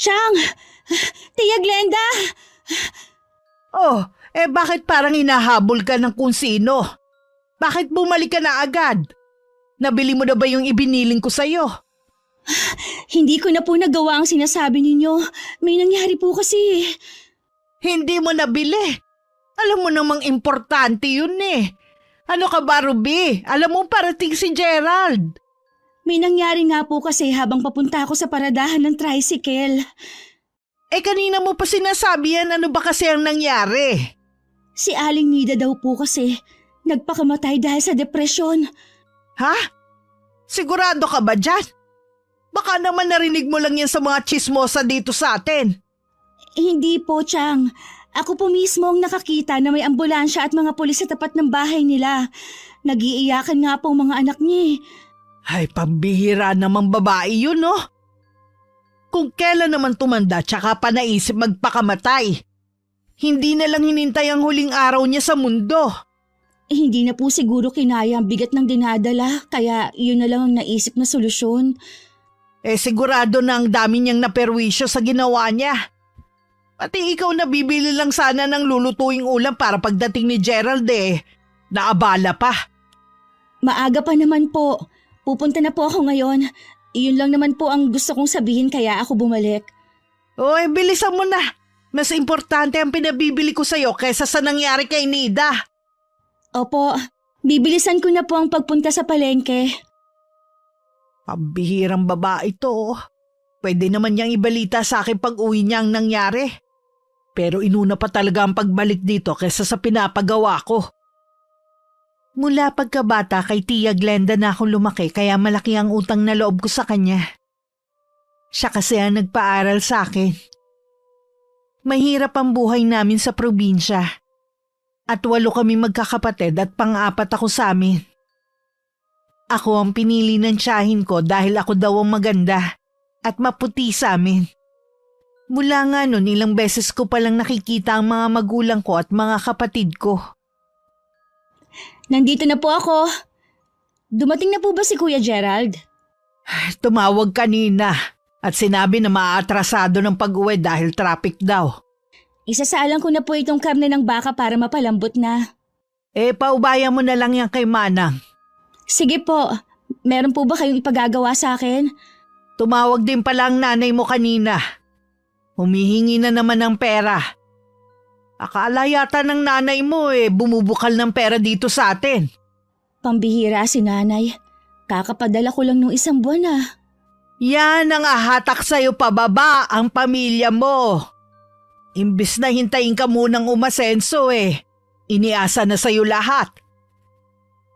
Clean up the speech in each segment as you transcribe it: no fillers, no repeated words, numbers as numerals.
Chang! Tia Glenda! Oh, bakit parang hinahabol ka ng kung sino? Bakit bumalik ka na agad? Nabili mo na ba yung ibiniling ko sa'yo? Hindi ko na po nagawa ang sinasabi ninyo. May nangyari po kasi. Hindi mo nabili. Alam mo namang importante yun eh. Ano ka ba, Ruby? Alam mo parating si Gerald. May nangyari nga po kasi habang papunta ako sa paradahan ng tricycle. Kanina mo pa sinasabi yan, ano ba kasi ang nangyari? Si Aling Nida daw po kasi nagpakamatay dahil sa depresyon. Ha? Sigurado ka ba dyan? Baka naman narinig mo lang yan sa mga chismosa dito sa atin. Hindi po, Chang. Ako po mismo ang nakakita na may ambulansya at mga pulis sa tapat ng bahay nila. Nag-iiyakan nga po ang mga anak niya. Ay, pambihira namang babae yun, no? Kung kailan naman tumanda tsaka pa naisip magpakamatay. Hindi na lang hinintay ang huling araw niya sa mundo. Hindi na po siguro kinaya ang bigat ng dinadala, kaya yun na lang ang naisip na solusyon. Sigurado na ang dami niyang naperwisyo sa ginawa niya. Pati ikaw na bibili lang sana ng lulutuing ulam para pagdating ni Gerald naabala pa. Maaga pa naman po. Pupunta na po ako ngayon. Iyon lang naman po ang gusto kong sabihin kaya ako bumalik. Bilisan mo na. Mas importante ang pinabibili ko sa'yo kaysa sa nangyari kay Nida. Opo, bibilisan ko na po ang pagpunta sa palengke. Pambihirang babae to. Pwede naman niyang ibalita sa akin pag uwi niya ang nangyari. Pero inuna pa talaga ang pagbalik dito kaysa sa pinapagawa ko. Mula pagkabata kay Tia Glenda na akong lumaki kaya malaki ang utang na loob ko sa kanya. Siya kasi ang nagpaaral sa akin. Mahirap ang buhay namin sa probinsya. At 8 kami magkakapatid at pang-4 ako sa amin. Ako ang pinili ng tiyahin ko dahil ako daw ang maganda at maputi sa amin. Mula nga nun, ilang beses ko palang nakikita ang mga magulang ko at mga kapatid ko. Nandito na po ako. Dumating na po ba si Kuya Gerald? Tumawag kanina at sinabi na maaatrasado ng pag-uwi dahil traffic daw. Isasaalang ko na po itong karne ng baka para mapalambot na. Paubayan mo na lang yan kay Manang. Sige po. Meron po ba kayong ipagagawa sa akin? Tumawag din pala ang nanay mo kanina. Humihingi na naman ng pera. Akala yata ng nanay mo bumubukal ng pera dito sa atin. Pambihira si nanay. Kakapadala ko lang nung 1 buwan Yan ang ahatak sa'yo pababa ang pamilya mo. Imbis na hintayin ka munang umasenso iniasa na sa'yo lahat.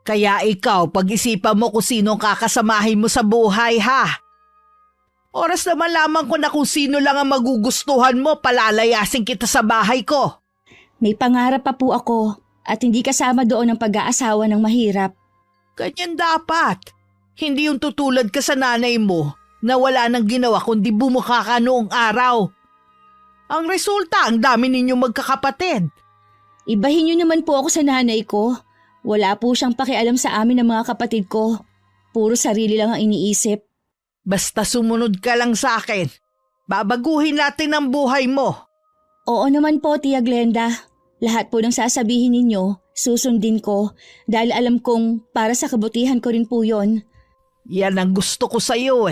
Kaya ikaw pag-isipan mo kung sinong kakasamahin mo sa buhay ha. Oras na malaman ko na kung sino lang ang magugustuhan mo, palalayasin kita sa bahay ko. May pangarap pa po ako at hindi kasama doon ang pag-aasawa ng mahirap. Ganyan dapat. Hindi yung tutulad ka sa nanay mo na wala nang ginawa kundi bumukha ka noong araw. Ang resulta, ang dami ninyong magkakapatid. Ibahin niyo naman po ako sa nanay ko. Wala po siyang pakialam sa amin ng mga kapatid ko. Puro sarili lang ang iniisip. Basta sumunod ka lang sa akin. Babaguhin natin ang buhay mo. Oo naman po, Tia Glenda. Lahat po ng sasabihin ninyo, susundin ko dahil alam kong para sa kabutihan ko rin po yon. Yan ang gusto ko sa iyo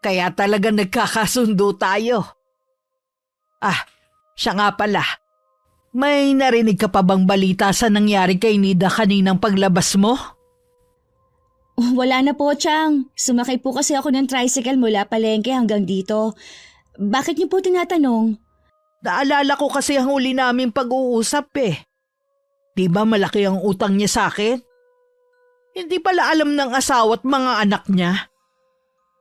Kaya talaga nagkakasundo tayo. Siya nga pala. May narinig ka pa bang balita sa nangyari kay Nida kaninang paglabas mo? Wala na po, Chang. Sumakay po kasi ako ng tricycle mula palengke hanggang dito. Bakit niyo po tinatanong? Naalala ko kasi ang huli namin pag-uusap Di ba malaki ang utang niya sa akin? Hindi pala alam ng asawa at mga anak niya.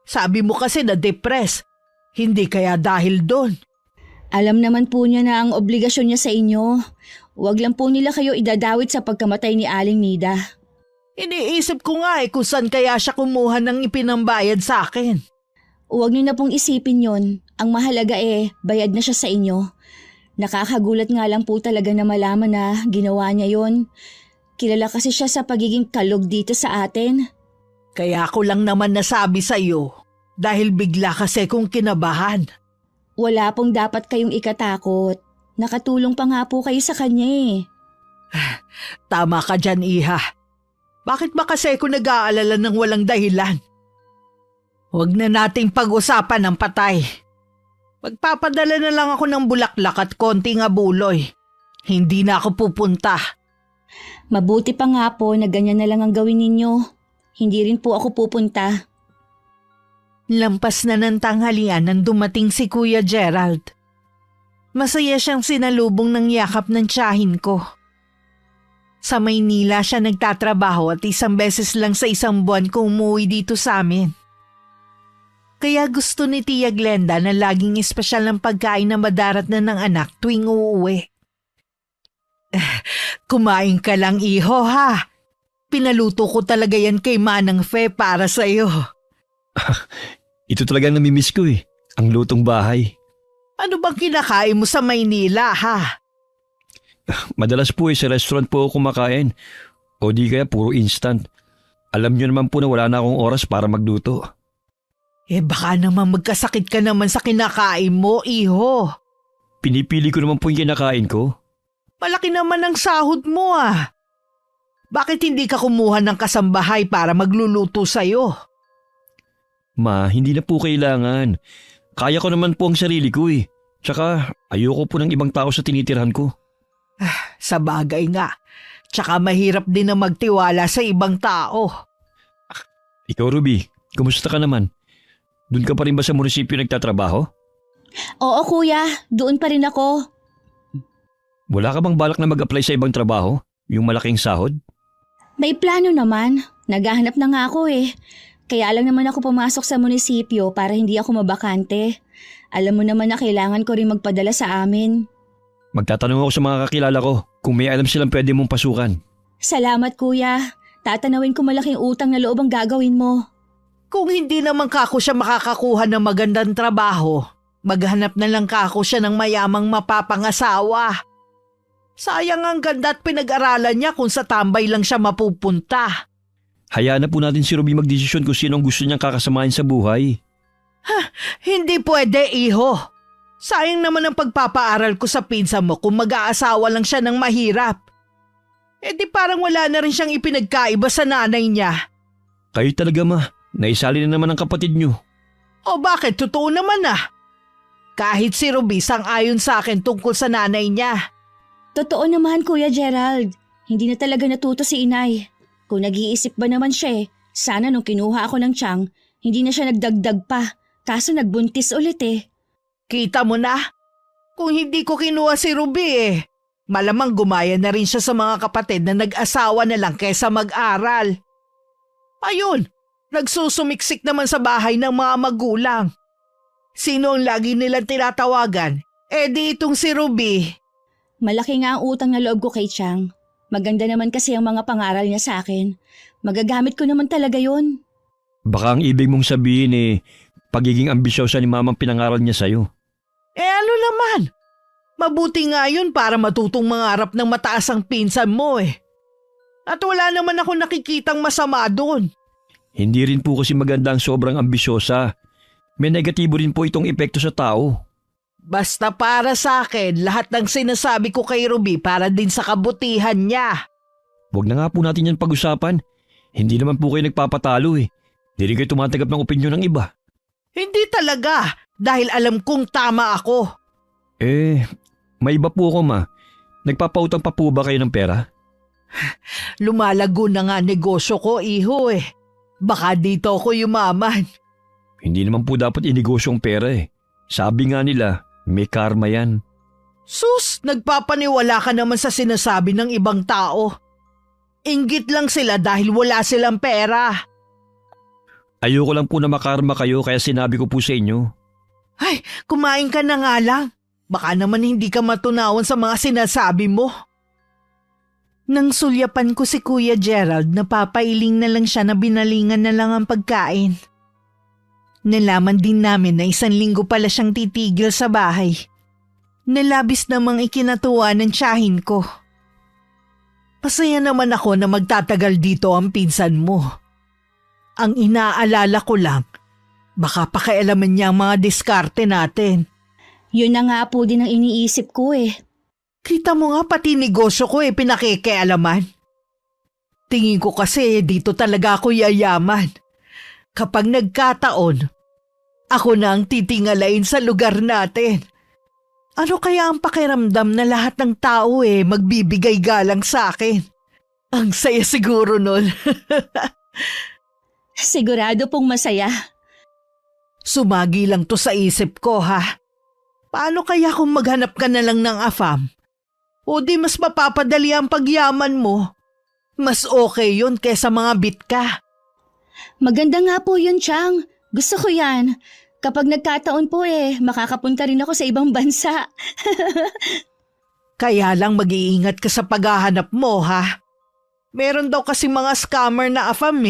Sabi mo kasi na-depress. Hindi kaya dahil doon. Alam naman po niya na ang obligasyon niya sa inyo. Huwag lang po nila kayo idadawit sa pagkamatay ni Aling Nida. Iniisip ko nga kung saan kaya siya kumuha ng ipinambayad sa akin. Huwag niyo na pong isipin yon. Ang mahalaga bayad na siya sa inyo. Nakakagulat nga lang po talaga na malaman na ginawa niya yon. Kilala kasi siya sa pagiging kalog dito sa atin. Kaya ko lang naman nasabi sa iyo dahil bigla kasi kong kinabahan. Wala pong dapat kayong ikatakot. Nakatulong pa nga po kayo sa kanya eh. Tama ka dyan, Iha. Bakit ba kasi ako nag-aalala ng walang dahilan? Huwag na nating pag-usapan ng patay. Magpapadala na lang ako ng bulaklak at konting abuloy. Hindi na ako pupunta. Mabuti pa nga po na ganyan na lang ang gawin ninyo. Hindi rin po ako pupunta. Lampas na ng tanghalian nang dumating si Kuya Gerald. Masaya siyang sinalubong ng yakap ng tiyahin ko. Sa Maynila siya nagtatrabaho at 1 beses lang sa 1 buwan kung umuwi dito sa amin. Kaya gusto ni Tia Glenda na laging espesyal ng pagkain na madarat na ng anak tuwing uuwi. Kumain ka lang, iho, ha? Pinaluto ko talaga yan kay Manang Fe para sa'yo. Ito talaga namimiss ko eh, ang lutong bahay. Ano bang kinakain mo sa Maynila, ha? Madalas po sa restaurant po ako kumakain o di kaya puro instant. Alam niyo naman po na wala na akong oras para magluto. Baka naman magkasakit ka naman sa kinakain mo, iho. Pinipili ko naman po yung kinakain ko. Malaki naman ang sahod mo, ah. Bakit hindi ka kumuha ng kasambahay para magluluto sa'yo? Ma, hindi na po kailangan. Kaya ko naman po ang sarili ko eh. Tsaka ayoko po ng ibang tao sa tinitirhan ko. Sa bagay nga. Tsaka mahirap din na magtiwala sa ibang tao. Ikaw, Ruby, kumusta ka naman? Doon ka pa rin ba sa munisipyo nagtatrabaho? Oo kuya, doon pa rin ako. Wala ka bang balak na mag-apply sa ibang trabaho? Yung malaking sahod? May plano naman. Naghahanap na nga ako eh. Kaya lang naman ako pumasok sa munisipyo para hindi ako mabakante. Alam mo naman na kailangan ko rin magpadala sa amin. Magtatanong ako sa mga kakilala ko kung may alam silang pwede mong pasukan. Salamat kuya. Tatanawin ko malaking utang na loob ang gagawin mo. Kung hindi naman kako siya makakakuha ng magandang trabaho, maghanap na lang kako siya ng mayamang mapapangasawa. Sayang ang ganda at pinag-aralan niya kung sa tambay lang siya mapupunta. Hayaan na po natin si Ruby magdesisyon kung sinong gusto niyang kakasamahin sa buhay. Hindi pwede, iho. Sayang naman ang pagpapaaral ko sa pinsan mo kung mag-aasawa lang siya ng mahirap. Di parang wala na rin siyang ipinagkaiba sa nanay niya. Kayo talaga ma, naisali na naman ang kapatid niyo. O bakit? Totoo naman ah. Kahit si Ruby sang-ayon sa akin tungkol sa nanay niya. Totoo naman Kuya Gerald. Hindi na talaga natuto si inay. Kung nag-iisip ba naman siya sana nung kinuha ako ng tiyang, hindi na siya nagdagdag pa. Kaso nagbuntis ulit eh. Kita mo na? Kung hindi ko kinuha si Ruby malamang gumaya na rin siya sa mga kapatid na nag-asawa na lang kaysa mag-aral. Ayun, nagsusumiksik naman sa bahay ng mga magulang. Sino ang lagi nilang tinatawagan? Di itong si Ruby. Malaki nga ang utang na loob ko kay Chang. Maganda naman kasi ang mga pangaral niya sa akin. Magagamit ko naman talaga yon. Baka ang ibig mong sabihin pagiging ambisyosa ni mamang pinangaral niya sa'yo. Ano naman? Mabuti nga yun para matutong mangarap ng mataas ang pinsan mo At wala naman ako nakikitang masama doon. Hindi rin po kasi maganda ang sobrang ambisyosa. May negatibo rin po itong epekto sa tao. Basta para sa akin, lahat ng sinasabi ko kay Ruby para din sa kabutihan niya. Huwag na nga po natin yan pag-usapan. Hindi naman po kayo nagpapatalo Hindi rin kayo tumatanggap ng opinyon ng iba. Hindi talaga, dahil alam kong tama ako. May iba po ako ma. Nagpapautang pa po ba kayo ng pera? Lumalago na nga negosyo ko, iho Baka dito ako yumaman. Hindi naman po dapat inegosyo ang pera Sabi nga nila, may karma yan. Sus, nagpapaniwala ka naman sa sinasabi ng ibang tao. Inggit lang sila dahil wala silang pera. Ayoko lang po na makarma kayo kaya sinabi ko po sa inyo. Ay, kumain ka na nga lang. Baka naman hindi ka matunawan sa mga sinasabi mo. Nang sulyapan ko si Kuya Gerald, napapailing na lang siya na binalingan na lang ang pagkain. Nalaman din namin na 1 linggo pala siyang titigil sa bahay. Nalabis namang ikinatuwa ng tiyahin ko. Masaya naman ako na magtatagal dito ang pinsan mo. Ang inaalala ko lang, baka pakialaman niya ang mga diskarte natin. Yun na nga po din ang iniisip ko eh. Kita mo nga pati negosyo ko pinakikialaman. Tingin ko kasi dito talaga ako yayaman. Kapag nagkataon, ako na ang titingalain sa lugar natin. Ano kaya ang pakiramdam na lahat ng tao magbibigay galang sa akin? Ang saya siguro nun. Sigurado pong masaya. Sumagi lang to sa isip ko ha. Paano kaya kung maghanap ka na lang ng AFAM? O di mas mapapadali ang pagyaman mo? Mas okay yun kesa mga bitka. Maganda nga po yun, Chang. Gusto ko yan. Kapag nagkataon po makakapunta rin ako sa ibang bansa. Kaya lang mag-iingat ka sa paghahanap mo ha. Meron daw kasi mga scammer na AFAM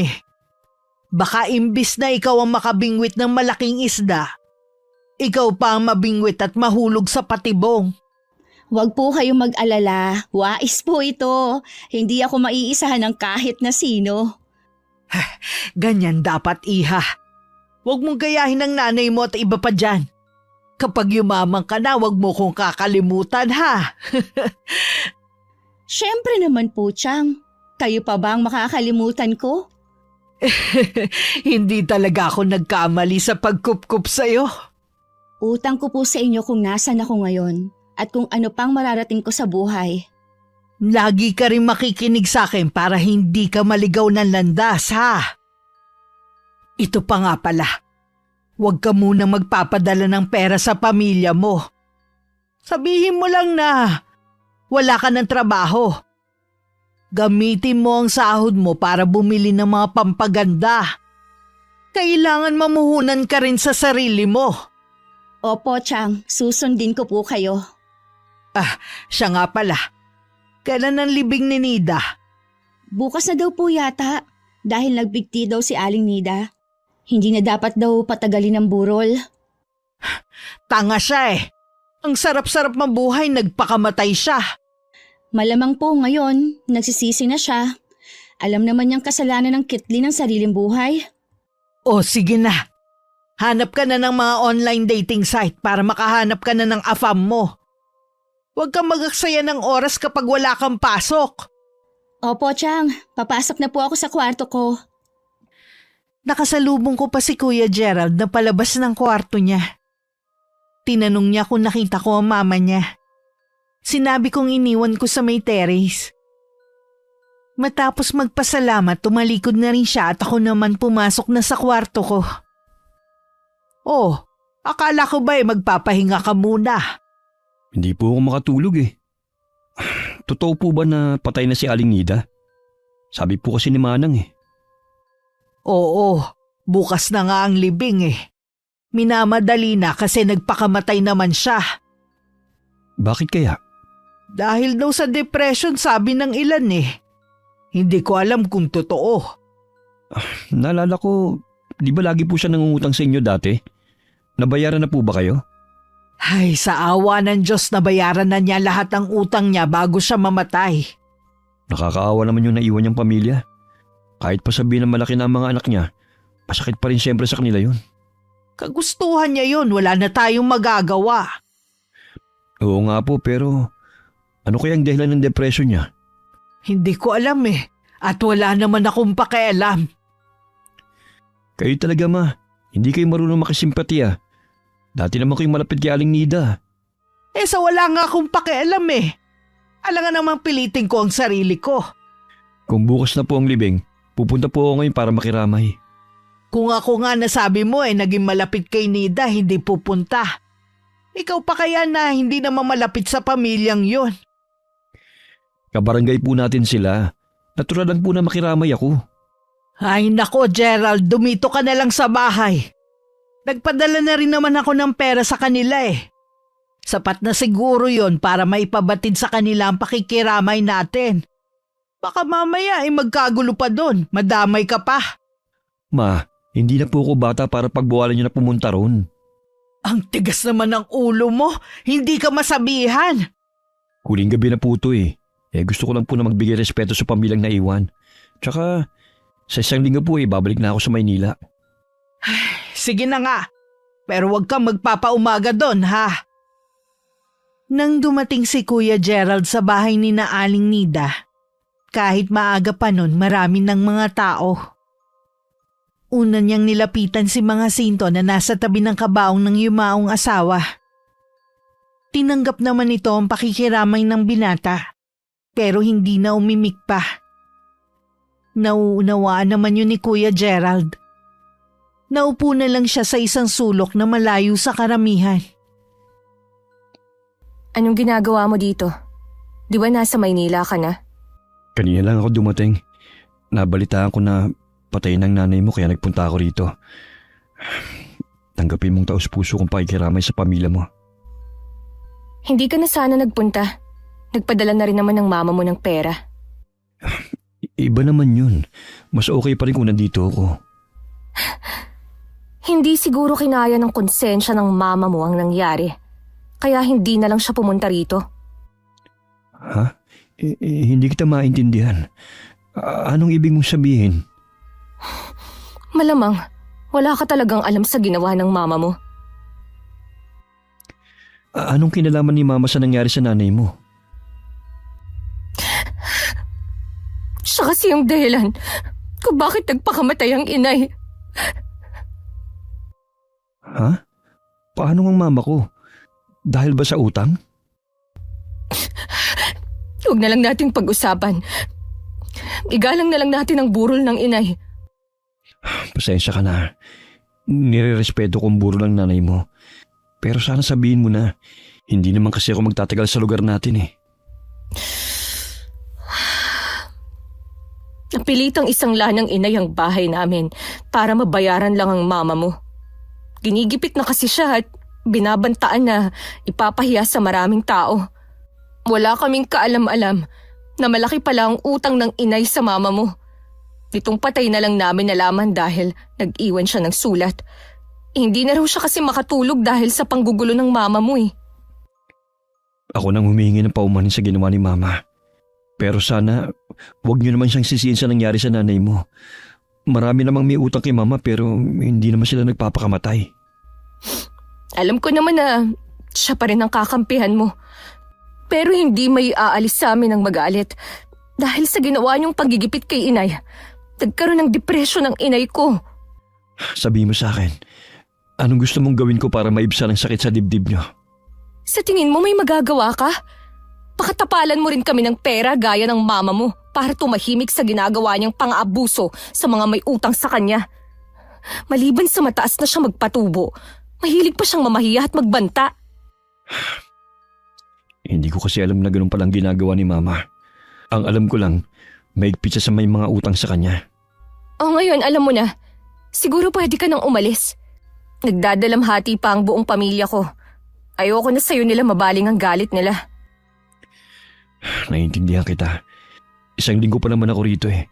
Baka imbis na ikaw ang makabingwit ng malaking isda, ikaw pa ang mabingwit at mahulog sa patibong. Huwag po kayong mag-alala. Wais po ito. Hindi ako maiisahan ng kahit na sino. Ganyan dapat, iha. Huwag mong gayahin ng nanay mo at iba pa dyan. Kapag yumaman ka na, huwag mo kong kakalimutan ha. Siyempre naman po, Chang. Kayo pa ba ang makakalimutan ko? Hindi talaga ako nagkamali sa pagkupkup sa'yo. Utang ko po sa inyo kung nasan ako ngayon at kung ano pang mararating ko sa buhay. Lagi ka rin makikinig sa akin para hindi ka maligaw ng landas, ha? Ito pa nga pala. Huwag ka muna magpapadala ng pera sa pamilya mo. Sabihin mo lang na wala ka ng trabaho. Gamitin mo ang sahod mo para bumili ng mga pampaganda. Kailangan mamuhunan ka rin sa sarili mo. Opo, Chang. Susundin ko po kayo. Siya nga pala. Kailan ang libing ni Nida? Bukas na daw po yata dahil nagbigti daw si Aling Nida. Hindi na dapat daw patagalin ng burol. Tanga siya Ang sarap-sarap mabuhay, nagpakamatay siya. Malamang po ngayon, nagsisisi na siya. Alam naman niyang kasalanan ng kitli ng sariling buhay. O sige na. Hanap ka na ng mga online dating site para makahanap ka na ng AFAM mo. Huwag kang magaksaya ng oras kapag wala kang pasok. Opo, Chang. Papasok na po ako sa kwarto ko. Nakasalubong ko pa si Kuya Gerald na palabas ng kwarto niya. Tinanong niya kung nakita ko ang mama niya. Sinabi kong iniwan ko sa may terrace. Matapos magpasalamat, tumalikod na rin siya at ako naman pumasok na sa kwarto ko. Oh, akala ko ba magpapahinga ka muna? Hindi po ako makatulog Totoo po ba na patay na si Aling Nida? Sabi po kasi ni Manang Oo, bukas na nga ang libing Minamadali na kasi nagpakamatay naman siya. Bakit kaya? Dahil daw sa depression sabi ng ilan Hindi ko alam kung totoo. Naalala ko, di ba lagi po siya nangungutang sa inyo dati? Nabayaran na po ba kayo? Ay, sa awa ng Diyos nabayaran na niya lahat ng utang niya bago siya mamatay. Nakakaawa naman yung naiwan niyang pamilya. Kahit pa sabihin na malaki na ang mga anak niya, masakit pa rin siyempre sa kanila yun. Kagustuhan niya yun, wala na tayong magagawa. Oo nga po, pero ano kayang dahilan ng depression niya? Hindi ko alam at wala naman akong pakialam. Kayo talaga ma, hindi kayo marunong makisimpatiya. Dati naman kayong malapit kay Aling Nida. Sa wala nga akong pakialam Alangan namang pilitin ko ang sarili ko. Kung bukas na po ang libing, pupunta po ako ngayon para makiramay. Kung ako nga nasabi mo naging malapit kay Nida, hindi pupunta. Ikaw pa kaya na hindi naman malapit sa pamilyang yon? Kabarangay po natin sila. Natural lang po na makiramay ako. Ay nako Gerald, dumito ka na lang sa bahay. Nagpadala na rin naman ako ng pera sa kanila Sapat na siguro yon para maipabatid sa kanila ang pakikiramay natin. Baka mamaya magkagulo pa doon, madamay ka pa. Ma, hindi na po ako bata para pagbawalan niyo na pumunta ron. Ang tigas naman ng ulo mo, hindi ka masabihan. Huling gabi na po ito gusto ko lang po na magbigay respeto sa pamilyang naiwan. Tsaka, sa isang linggo po babalik na ako sa Maynila. Sige na nga, pero huwag kang magpapaumaga doon ha. Nang dumating si Kuya Gerald sa bahay ni na Aling Nida, kahit maaga pa nun marami ng mga tao. Una niyang nilapitan si Mga Sinto na nasa tabi ng kabaong ng yumaong asawa. Tinanggap naman ito ang pakikiramay ng binata, pero hindi na umimik pa. Nauunawaan naman yun ni Kuya Gerald. Naupo na lang siya sa isang sulok na malayo sa karamihan. Anong ginagawa mo dito? Di ba nasa Maynila ka na? Kanina lang ako dumating. Nabalitaan ko na patay ng nanay mo kaya nagpunta ako rito. Tanggapin mong taus-puso kong pakikiramay sa pamilya mo. Hindi ka na sana nagpunta. Nagpadala na rin naman ng mama mo ng pera. Iba naman yun. Mas okay pa rin kung nandito ako. Hindi siguro kinaya ng konsensya ng mama mo ang nangyari. Kaya hindi na lang siya pumunta rito. Ha? Hindi kita maintindihan. Anong ibig mong sabihin? Malamang, wala ka talagang alam sa ginawa ng mama mo. Anong kinalaman ni mama sa nangyari sa nanay mo? Siya kasi yung dahilan kung bakit nagpakamatay ang inay. Ha? Paano ang mama ko? Dahil ba sa utang? Huwag na lang nating pag-usapan. Igalang na lang natin ang burol ng inay. Pasensya ka na. Nire-respeto kong burol ng nanay mo. Pero sana sabihin mo na, hindi naman kasi ako magtatagal sa lugar natin eh. Napilitang isang lanang inay ang bahay namin para mabayaran lang ang mama mo. Ginigipit na kasi siya at binabantaan na ipapahiya sa maraming tao. Wala kaming kaalam-alam na malaki pala ang utang ng inay sa mama mo. Nitong patay na lang namin nalaman dahil nag-iwan siya ng sulat. Hindi na raw siya kasi makatulog dahil sa panggugulo ng mama mo eh. Ako nang humihingi ng paumanin sa ginawa ni mama. Pero sana, huwag niyo naman siyang sisihin sa nangyari sa nanay mo. Marami namang may utang kay mama pero hindi naman sila nagpapakamatay. Alam ko naman na siya pa rin ang kakampihan mo. Pero hindi may aalis sa amin ang magalit. Dahil sa ginawa niyong panggigipit kay inay, nagkaroon ng depresyon ang inay ko. Sabi mo sa akin, anong gusto mong gawin ko para maibsan ang sakit sa dibdib niyo? Sa tingin mo may magagawa ka? Pakatapalan mo rin kami ng pera gaya ng mama mo para tumahimik sa ginagawa niyang pang-aabuso sa mga may utang sa kanya. Maliban sa mataas na siya magpatubo, mahilig pa siyang mamahiya at magbanta. Hindi ko kasi alam na ganun palang ginagawa ni mama. Ang alam ko lang, maigpit siya sa may mga utang sa kanya. O ngayon alam mo na, siguro pwede ka nang umalis. Nagdadalamhati pa ang buong pamilya ko. Ayoko na sa'yo nila mabaling ang galit nila. Naiintindihan kita. Isang linggo pa naman ako rito eh.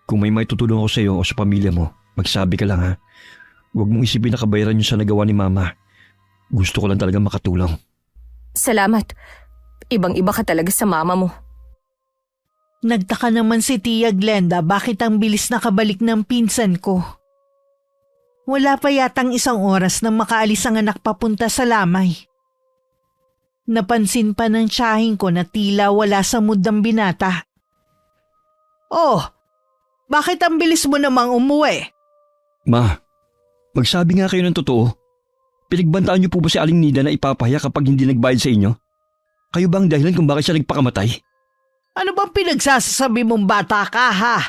Kung may tutulong ako sa iyo o sa pamilya mo, magsabi ka lang ha. Huwag mong isipin na kabayaran niyo sa nagawa ni mama. Gusto ko lang talaga makatulong. Salamat. Ibang-iba ka talaga sa mama mo. Nagtaka naman si Tia Glenda bakit ang bilis nakabalik ng pinsan ko. Wala pa yatang isang oras nang makaalis ang anak papunta sa lamay. Napansin pa ng tiyahing ko na tila wala sa mood ng binata. Oh, bakit ang bilis mo namang umuwi? Ma, magsabi nga kayo ng totoo. Pinagbantaan niyo po ba si Aling Nida na ipapahiya kapag hindi nagbayad sa inyo? Kayo ba ang dahilan kung bakit siya nagpakamatay? Ano bang pinagsasasabi mong bata ka ha?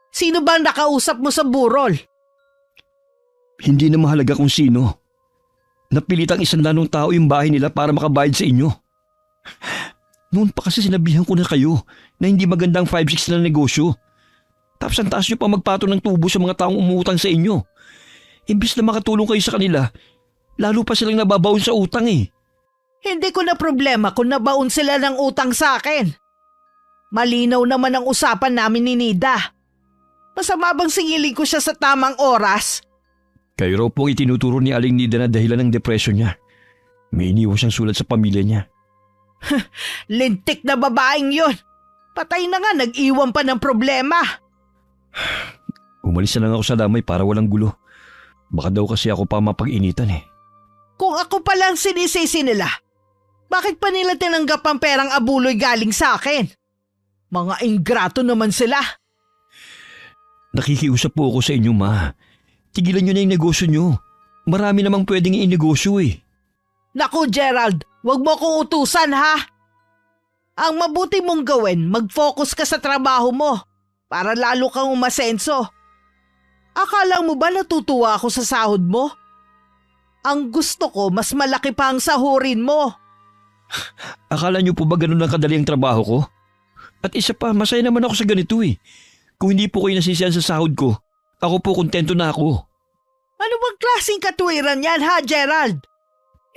Sino bang nakausap mo sa burol? Hindi na mahalaga kung sino. Napilitang isang lanong tao yung bahay nila para makabayad sa inyo. Noon pa kasi sinabihan ko na kayo na hindi magandang 5-6 na negosyo. Tapos ang taas nyo pa magpatong ng tubo sa mga taong umuutang sa inyo. Imbis na makatulong kayo sa kanila, lalo pa silang nababaon sa utang eh. Hindi ko na problema kung nabaon sila ng utang sa akin. Malinaw naman ang usapan namin ni Nida. Masama bang singilin ko siya sa tamang oras? Kayo raw pong itinuturo ni Aling Nida na dahilan ng depresyon niya. May iniwan siyang sulat sa pamilya niya. Lintik na babaeng yun. Patay na nga, nag-iwan pa ng problema. Umalis na lang ako sa damay para walang gulo. Baka daw kasi ako pa mapag-initan eh. Kung ako palang sinisisi nila, Bakit pa nila tinanggap ang perang abuloy galing sa akin? Mga ingrato naman sila. Nakikiusap po ako sa inyo, Ma. Tigilan nyo na yung negosyo nyo. Marami namang pwedeng i-negosyo eh. Naku Gerald, wag mo akong utusan ha. Ang mabuti mong gawin, mag-focus ka sa trabaho mo para lalo kang umasenso. Akala mo ba natutuwa ako sa sahod mo? Ang gusto ko, mas malaki pa ang sahurin mo. Akala nyo po ba ganun ang kadali ang trabaho ko? At isa pa, masaya naman ako sa ganito eh. Kung hindi po kayo nasisiyan sa sahod ko, ako po kontento na ako. Ano bang klaseng katwiran yan ha, Gerald?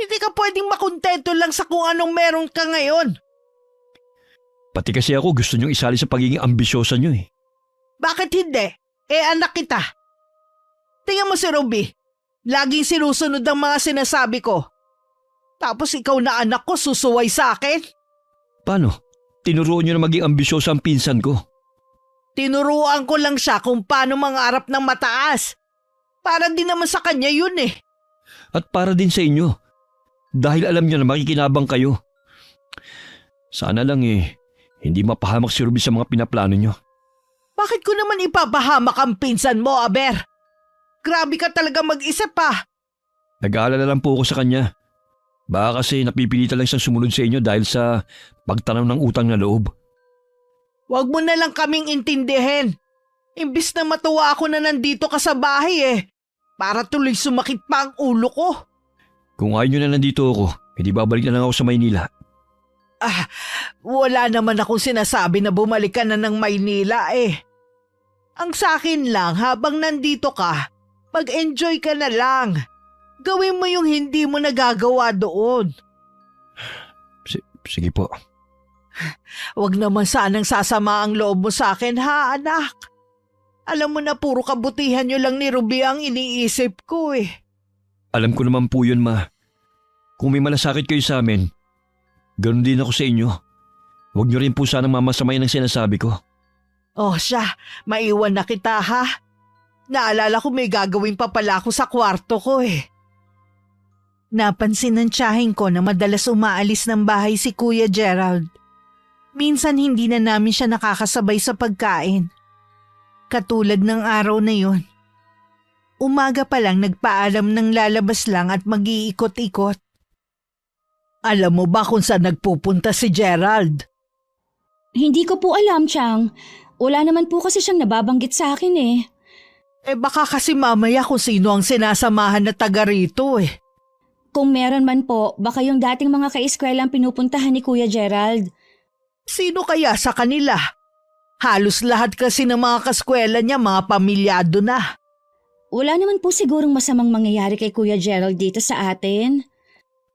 Hindi ka pwedeng makontento lang sa kung anong meron ka ngayon. Pati kasi ako gusto nyong isali sa pagiging ambisyosa nyo eh. Bakit hindi? Anak kita. Tingnan mo si Ruby. Laging sinusunod ang mga sinasabi ko. Tapos ikaw na anak ko susuway sa akin? Paano? Tinuruan nyo na maging ambisyosa ang pinsan ko. Tinuruan ko lang siya kung paano mangarap ng mataas. Para din naman sa kanya yun eh. At para din sa inyo. Dahil alam nyo na makikinabang kayo. Sana lang hindi mapahamak si Ruby sa mga pinaplano nyo. Bakit ko naman ipapahamak ang pinsan mo, Aber? Grabe ka talaga mag-isip pa. Nag-aalala lang po ako sa kanya. Baka kasi napipilitan lang siyang sumunod sa inyo dahil sa pagtanaw ng utang na loob. Huwag mo na lang kaming intindihin. Imbis na matuwa ako na nandito ka sa bahay para tuloy sumakit pa ang ulo ko. Kung ayaw nyo na nandito ako, hindi babalik na lang ako sa Maynila. Wala naman akong sinasabi na bumalik ka na ng Maynila Ang sakin lang, habang nandito ka, mag-enjoy ka na lang. Gawin mo yung hindi mo nagagawa doon. Sige po. Huwag naman sanang sasama ang loob mo sa akin ha, anak. Alam mo na puro kabutihan nyo lang ni Ruby ang iniisip ko Alam ko naman po yun, Ma. Kung may malasakit kayo sa amin, ganun din ako sa inyo. Huwag nyo rin po sanang mamasamayin ang sinasabi ko. Oh siya, maiwan na kita ha. Naalala ko may gagawin pa pala ako sa kwarto ko Napansin ng tiyahin ko na madalas umaalis ng bahay si Kuya Gerald. Minsan hindi na namin siya nakakasabay sa pagkain. Katulad ng araw na yon. Umaga pa lang nagpaalam ng lalabas lang at mag-iikot-ikot. Alam mo ba kung saan nagpupunta si Gerald? Hindi ko po alam, Chang. Wala naman po kasi siyang nababanggit sa akin Baka kasi mamaya kung sino ang sinasamahan na taga rito Kung meron man po, baka yung dating mga kaeskwela ang pinupuntahan ni Kuya Gerald. Sino kaya sa kanila? Halos lahat kasi ng mga kaskwela niya mga pamilyado na. Wala naman po sigurong masamang mangyayari kay Kuya Gerald dito sa atin.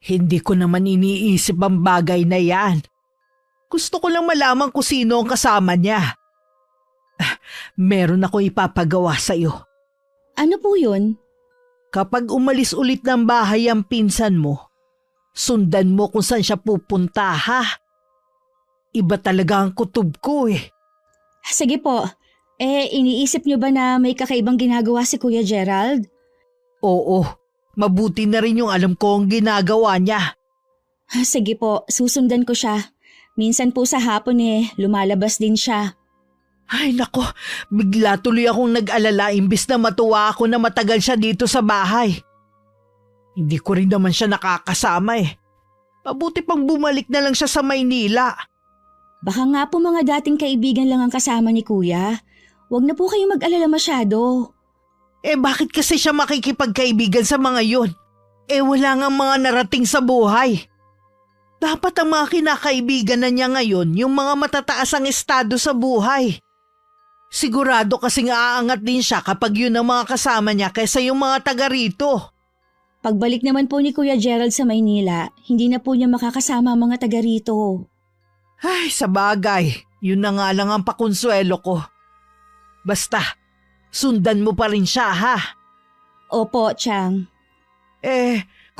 Hindi ko naman iniisip ang bagay na yan. Gusto ko lang malaman kung sino ang kasama niya. Meron ako ipapagawa sa iyo. Ano po yun? Kapag umalis ulit ng bahay ang pinsan mo, sundan mo kung saan siya pupunta ha. Iba talaga ang kutob ko Sige po. Iniisip niyo ba na may kakaibang ginagawa si Kuya Gerald? Oo, mabuti na rin yung alam ko ang ginagawa niya. Sige po, susundan ko siya. Minsan po sa hapon lumalabas din siya. Ay nako, bigla tuloy akong nag-alala imbis na matuwa ako na matagal siya dito sa bahay. Hindi ko rin naman siya nakakasama Mabuti pang bumalik na lang siya sa Maynila. Baka nga po mga dating kaibigan lang ang kasama ni Kuya. Huwag na po kayo mag-alala masyado. Bakit kasi siya makikipagkaibigan sa mga yun? Wala nga mga narating sa buhay. Dapat ang mga kinakaibigan na niya ngayon yung mga matataas ang estado sa buhay. Sigurado kasing aangat din siya kapag yun ang mga kasama niya kaysa yung mga taga rito. Pagbalik naman po ni Kuya Gerald sa Maynila, hindi na po niya makakasama ang mga taga rito. Ay, sa bagay, yun na nga lang ang pakonsuelo ko. Basta, sundan mo pa rin siya ha. Opo, Chang.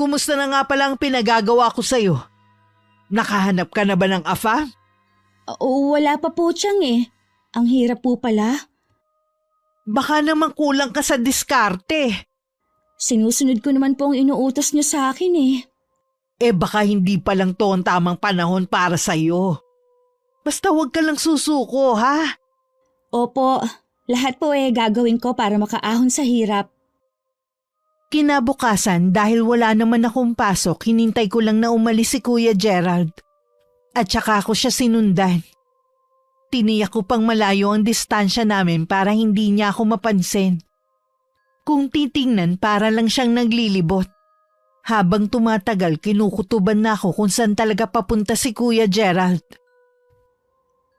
Kumusta na nga pala ang pinagagawa ko sa'yo? Nakahanap ka na ba ng afam? Wala pa po, Chang Ang hirap po pala. Baka naman kulang ka sa diskarte. Sinusunod ko naman po ang inuutos niyo sa akin Baka hindi pa lang to ang tamang panahon para sa'yo. Basta huwag ka lang susuko, ha? Opo, lahat po gagawin ko para makaahon sa hirap. Kinabukasan dahil wala naman akong pasok, hinintay ko lang na umalis si Kuya Gerald. At saka ako siya sinundan. Tiniyak ko pang malayo ang distansya namin para hindi niya ako mapansin. Kung titingnan para lang siyang naglilibot. Habang tumatagal, kinukutuban na ako kung saan talaga papunta si Kuya Gerald.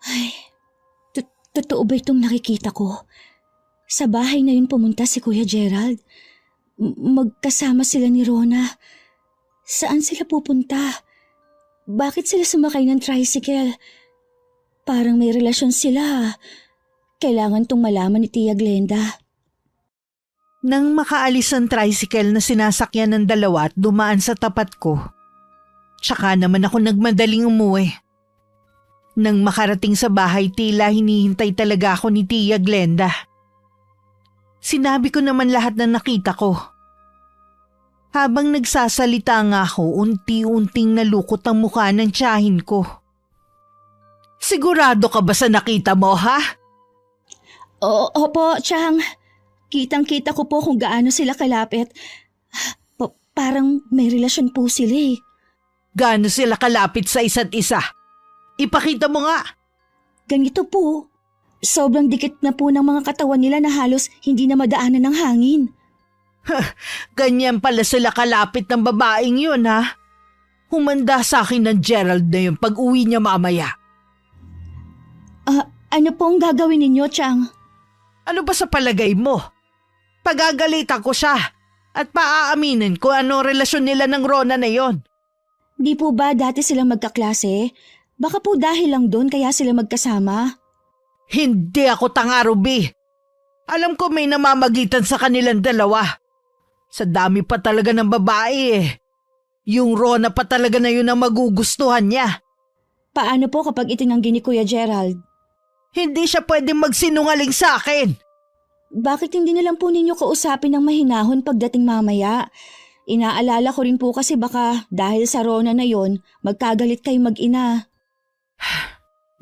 Ay, totoo ba itong nakikita ko? Sa bahay na yun pumunta si Kuya Gerald. Magkasama sila ni Rona. Saan sila pupunta? Bakit sila sumakay ng tricycle? Parang may relasyon sila. Kailangan tong malaman ni Tia Glenda. Nang makaalis ang tricycle na sinasakyan ng dalawa at dumaan sa tapat ko, tsaka naman ako nagmadaling umuwi. Nang makarating sa bahay, tila hinihintay talaga ako ni Tia Glenda. Sinabi ko naman lahat na nakita ko. Habang nagsasalita nga ako, unti-unting nalukot ang mukha ng tiyahin ko. Sigurado ka ba sa nakita mo, ha? Opo, Chang. Kitang-kita ko po kung gaano sila kalapit. Parang may relasyon po sila eh. Gaano sila kalapit sa isa't isa? Ipakita mo nga. Ganito po. Sobrang dikit na po ng mga katawan nila na halos hindi na madaanan ng hangin. Ganyan pala sila kalapit ng babaeng yun, ha? Humanda sa akin ng Gerald na yun pag uwi niya mamaya. Ano pong gagawin ninyo, Chang? Ano ba sa palagay mo? Pagagalitan ko siya at paaaminin ko anong relasyon nila ng Rona na yon. Di po ba dati silang magkaklase? Baka po dahil lang doon kaya sila magkasama. Hindi ako tanga, Ruby. Alam ko may namamagitan sa kanilang dalawa. Sa dami pa talaga ng babae eh. Yung Rona pa talaga na yun ang magugustuhan niya. Paano po kapag itinanggi ni Kuya Gerald? Hindi siya pwedeng magsinungaling sa akin. Bakit hindi na lang po ninyo kausapin ng mahinahon pagdating mamaya? Inaalala ko rin po kasi baka dahil sa Rona na yon, magkagalit kayo mag-ina.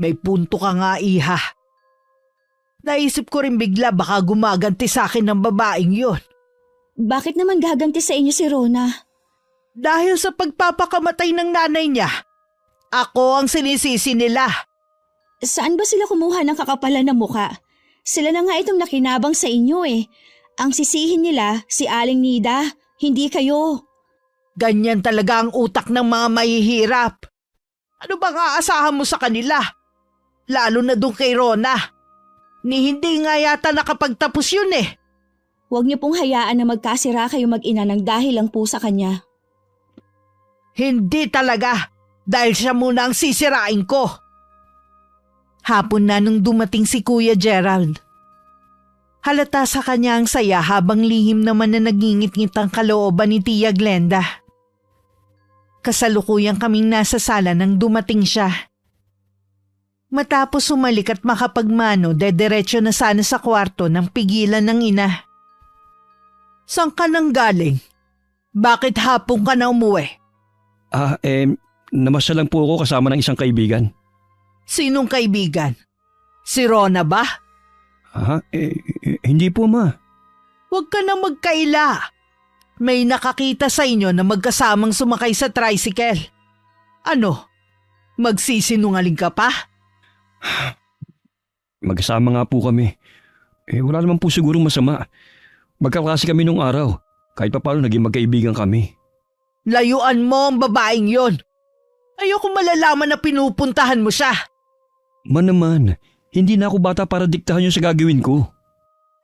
May punto ka nga, Iha. Naisip ko rin bigla baka gumaganti sa akin ng babaeng yon. Bakit naman gaganti sa inyo si Rona? Dahil sa pagpapakamatay ng nanay niya, ako ang sinisisi nila. Saan ba sila kumuha ng kakapalan ng muka? Sila na nga itong nakinabang sa inyo eh. Ang sisihin nila si Aling Nida, hindi kayo. Ganyan talaga ang utak ng mga mahihirap. Ano bang aasahan mo sa kanila? Lalo na doon kay Rona. Ni hindi nga yata nakapagtapos yun eh. Huwag niyo pong hayaan na magkasira kayo mag-ina ng dahil lang po sa kanya. Hindi talaga. Dahil siya muna ang sisirain ko. Hapon na nung dumating si Kuya Gerald. Halata sa kanya ang saya habang lihim naman na nagingit-ngit ang kalooban ni Tia Glenda. Kasalukuyang kaming nasa sala nang dumating siya. Matapos sumalik at makapagmano, dediretso na sana sa kwarto nang pigilan ng ina. Saan ka nang galing? Bakit hapon ka na umuwi? Namasya lang po ako kasama ng isang kaibigan. Sinong kaibigan? Si Rona ba? Hindi po, Ma. Huwag ka na magkaila. May nakakita sa inyo na magkasamang sumakay sa tricycle. Ano? Magsisinungaling ka pa? Magkasama nga po kami. Wala naman po sigurong masama. Magkaklase kami nung araw. Kahit pa paano naging magkaibigan kami. Layuan mo ang babaeng yon. Ayoko malalaman na pinupuntahan mo siya. Man naman, hindi na ako bata para diktahan yung sa gagawin ko.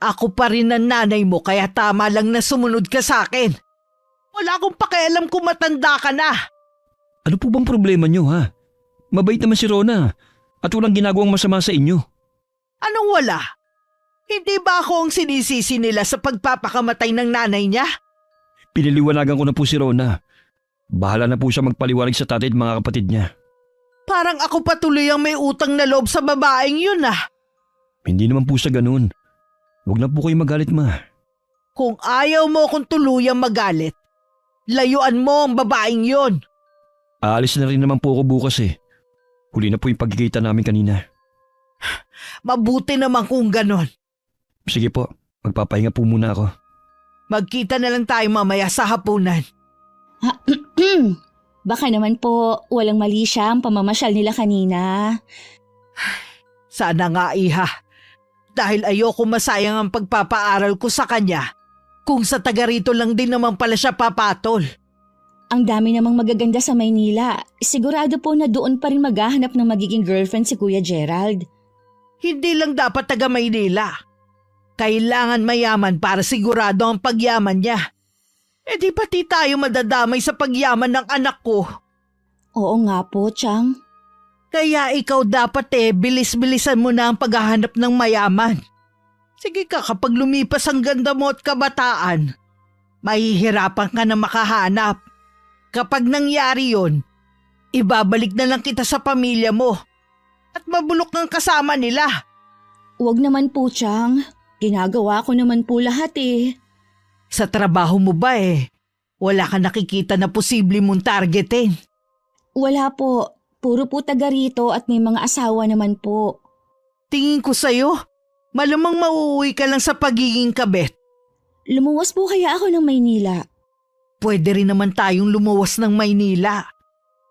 Ako pa rin ang nanay mo kaya tama lang na sumunod ka sa akin. Wala akong pakialam kung matanda ka na. Ano po bang problema nyo, ha? Mabait naman si Rona at walang ginagawang masama sa inyo. Anong wala? Hindi ba ako ang sinisisi nila sa pagpapakamatay ng nanay niya? Piniliwanagan ko na po si Rona. Bahala na po siya magpaliwanag sa tatay at mga kapatid niya. Parang ako patuloy ang may utang na loob sa babaeng yun ah. Hindi naman po sa ganun. Huwag na po kayo magalit, Ma. Kung ayaw mo akong tuluyang magalit, layuan mo ang babaeng yun. Aalis na rin naman po ako bukas eh. Huli na po yung pagkikita namin kanina. Mabuti naman kung ganon. Sige po, magpapahinga po muna ako. Magkita na lang tayo mamaya sa hapunan. Baka naman po walang mali siya ang pamamasyal nila kanina. Sana nga, Iha. Dahil ayoko masayang ang pagpapaaral ko sa kanya. Kung sa taga rito lang din naman pala siya papatol. Ang dami namang magaganda sa Maynila. Sigurado po na doon pa rin maghahanap ng magiging girlfriend si Kuya Gerald. Hindi lang dapat taga Maynila. Kailangan mayaman para sigurado ang pagyaman niya. Eh di pati tayo madadamay sa pagyaman ng anak ko. Oo nga po, Chang. Kaya ikaw dapat bilis-bilisan mo na ang paghahanap ng mayaman. Sige ka, kapag lumipas ang ganda mo at kabataan, mahihirapan ka na makahanap. Kapag nangyari yon, ibabalik na lang kita sa pamilya mo at mabulok ng kasama nila. Huwag naman po, Chang. Ginagawa ko naman po lahat eh. Sa trabaho mo ba wala ka nakikita na posible mong targetin? Wala po. Puro po taga rito at may mga asawa naman po. Tingin ko sa'yo, malamang mauuwi ka lang sa pagiging kabet. Lumuwas po kaya ako ng Maynila. Pwede rin naman tayong lumuwas ng Maynila.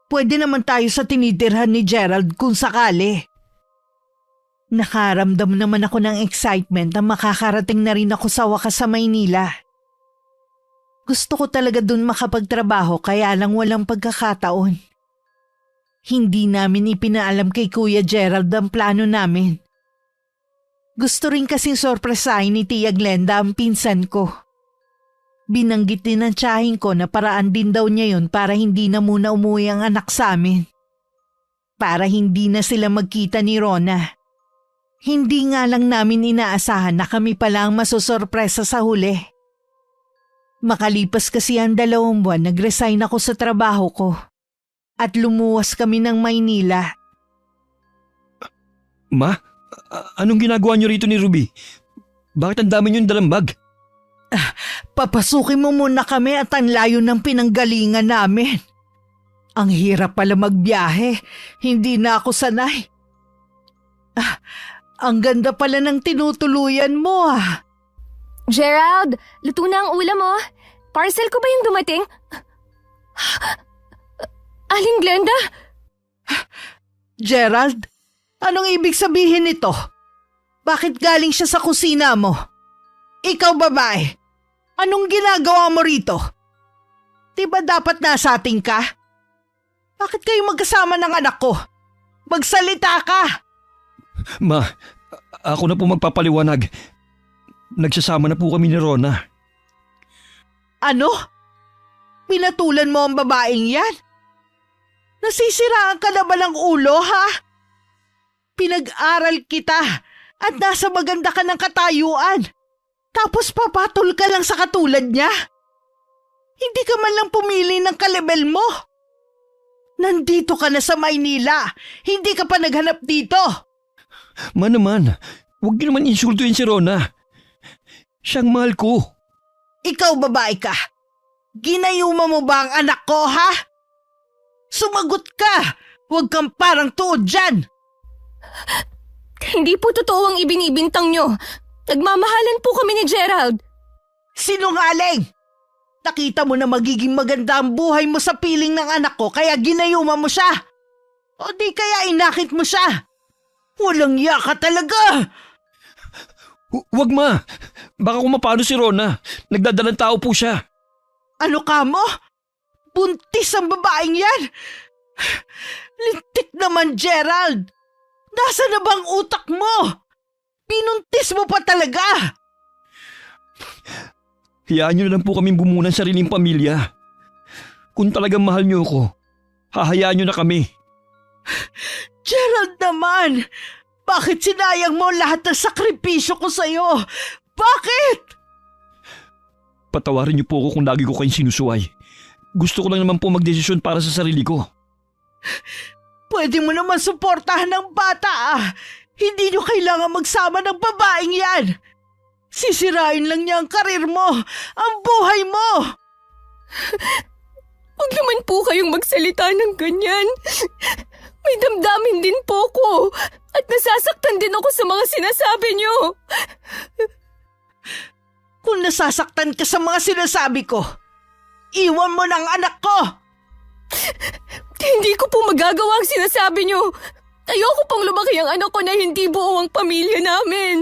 Pwede naman tayo sa tinitirhan ni Gerald kung sakali. Nakaramdam naman ako ng excitement na makakarating na rin ako sa wakas sa Maynila. Gusto ko talaga dun makapagtrabaho kaya lang walang pagkakataon. Hindi namin ipinaalam kay Kuya Gerald ang plano namin. Gusto rin kasing sorpresahin ni Tia Glenda ang pinsan ko. Binanggit din ng tiyahin ko na paraan din daw niya yun para hindi na muna umuwi ang anak sa amin. Para hindi na sila magkita ni Rona. Hindi nga lang namin inaasahan na kami pala ang masusorpresa sa huli. Makalipas kasi ang 2 buwan, nag-resign ako sa trabaho ko. At lumuwas kami ng Maynila. Ma, anong ginagawa niyo rito ni Ruby? Bakit ang dami niyong dalang bag? Papasukin mo muna kami at ang layo ng pinanggalingan namin. Ang hirap pala magbiyahe. Hindi na ako sanay. Ang ganda pala ng tinutuluyan mo . Gerald, luto na ang ulam mo. Parcel ko ba yung dumating? Aling Glenda? Gerald, anong ibig sabihin nito? Bakit galing siya sa kusina mo? Ikaw babae, anong ginagawa mo rito? Di ba dapat nasa atin ka? Bakit kayo magkasama ng anak ko? Magsalita ka! Ma, ako na po magpapaliwanag. Nagsasama na po kami ni Rona. Ano? Pinatulan mo ang babaeng yan? Nasisiraan ka na ba ng ulo, ha? Pinag-aral kita at nasa maganda ka ng katayuan. Tapos papatol ka lang sa katulad niya? Hindi ka man lang pumili ng kalebel mo. Nandito ka na sa Maynila. Hindi ka pa naghanap dito. Ma naman, huwag niyo naman insultuin si Rona. Siyang mahal ko. Ikaw babae ka. Ginayuma mo ba ang anak ko, ha? Sumagot ka! Huwag kang parang tuod dyan! Hindi po totoo ang ibinibintang nyo. Nagmamahalan po kami ni Gerald. Sinungaling! Nakita mo na magiging maganda ang buhay mo sa piling ng anak ko kaya ginayuma mo siya. O di kaya inakit mo siya. Walang iya ka talaga! Huwag ma! Baka kung mapano si Rona. Nagdadalang tao po siya. Ano ka mo? Buntis ang babaeng yan! Lintik naman, Gerald! Nasa na bang utak mo? Pinuntis mo pa talaga! Hayaan niyo na lang po kaming bumuo ng sariling pamilya. Kung talagang mahal niyo ako, hahayaan niyo na kami. Gerald naman! Bakit sinayang mo lahat ng sakripisyo ko sa'yo? Bakit? Patawarin niyo po ako kung lagi ko kayong sinusuway. Gusto ko lang naman po magdesisyon para sa sarili ko. Pwede mo naman suportahan ng bata . Hindi niyo kailangan magsama ng babaeng yan. Sisirain lang niya ang karir mo, ang buhay mo. Huwag naman naman po kayong magsalita ng ganyan. May damdamin din po ko at nasasaktan din ako sa mga sinasabi niyo. Kung nasasaktan ka sa mga sinasabi ko, iwan mo ng anak ko! Hindi ko po magagawa ang sinasabi niyo. Ayoko pong lumaki ang anak ko na hindi buo ang pamilya namin.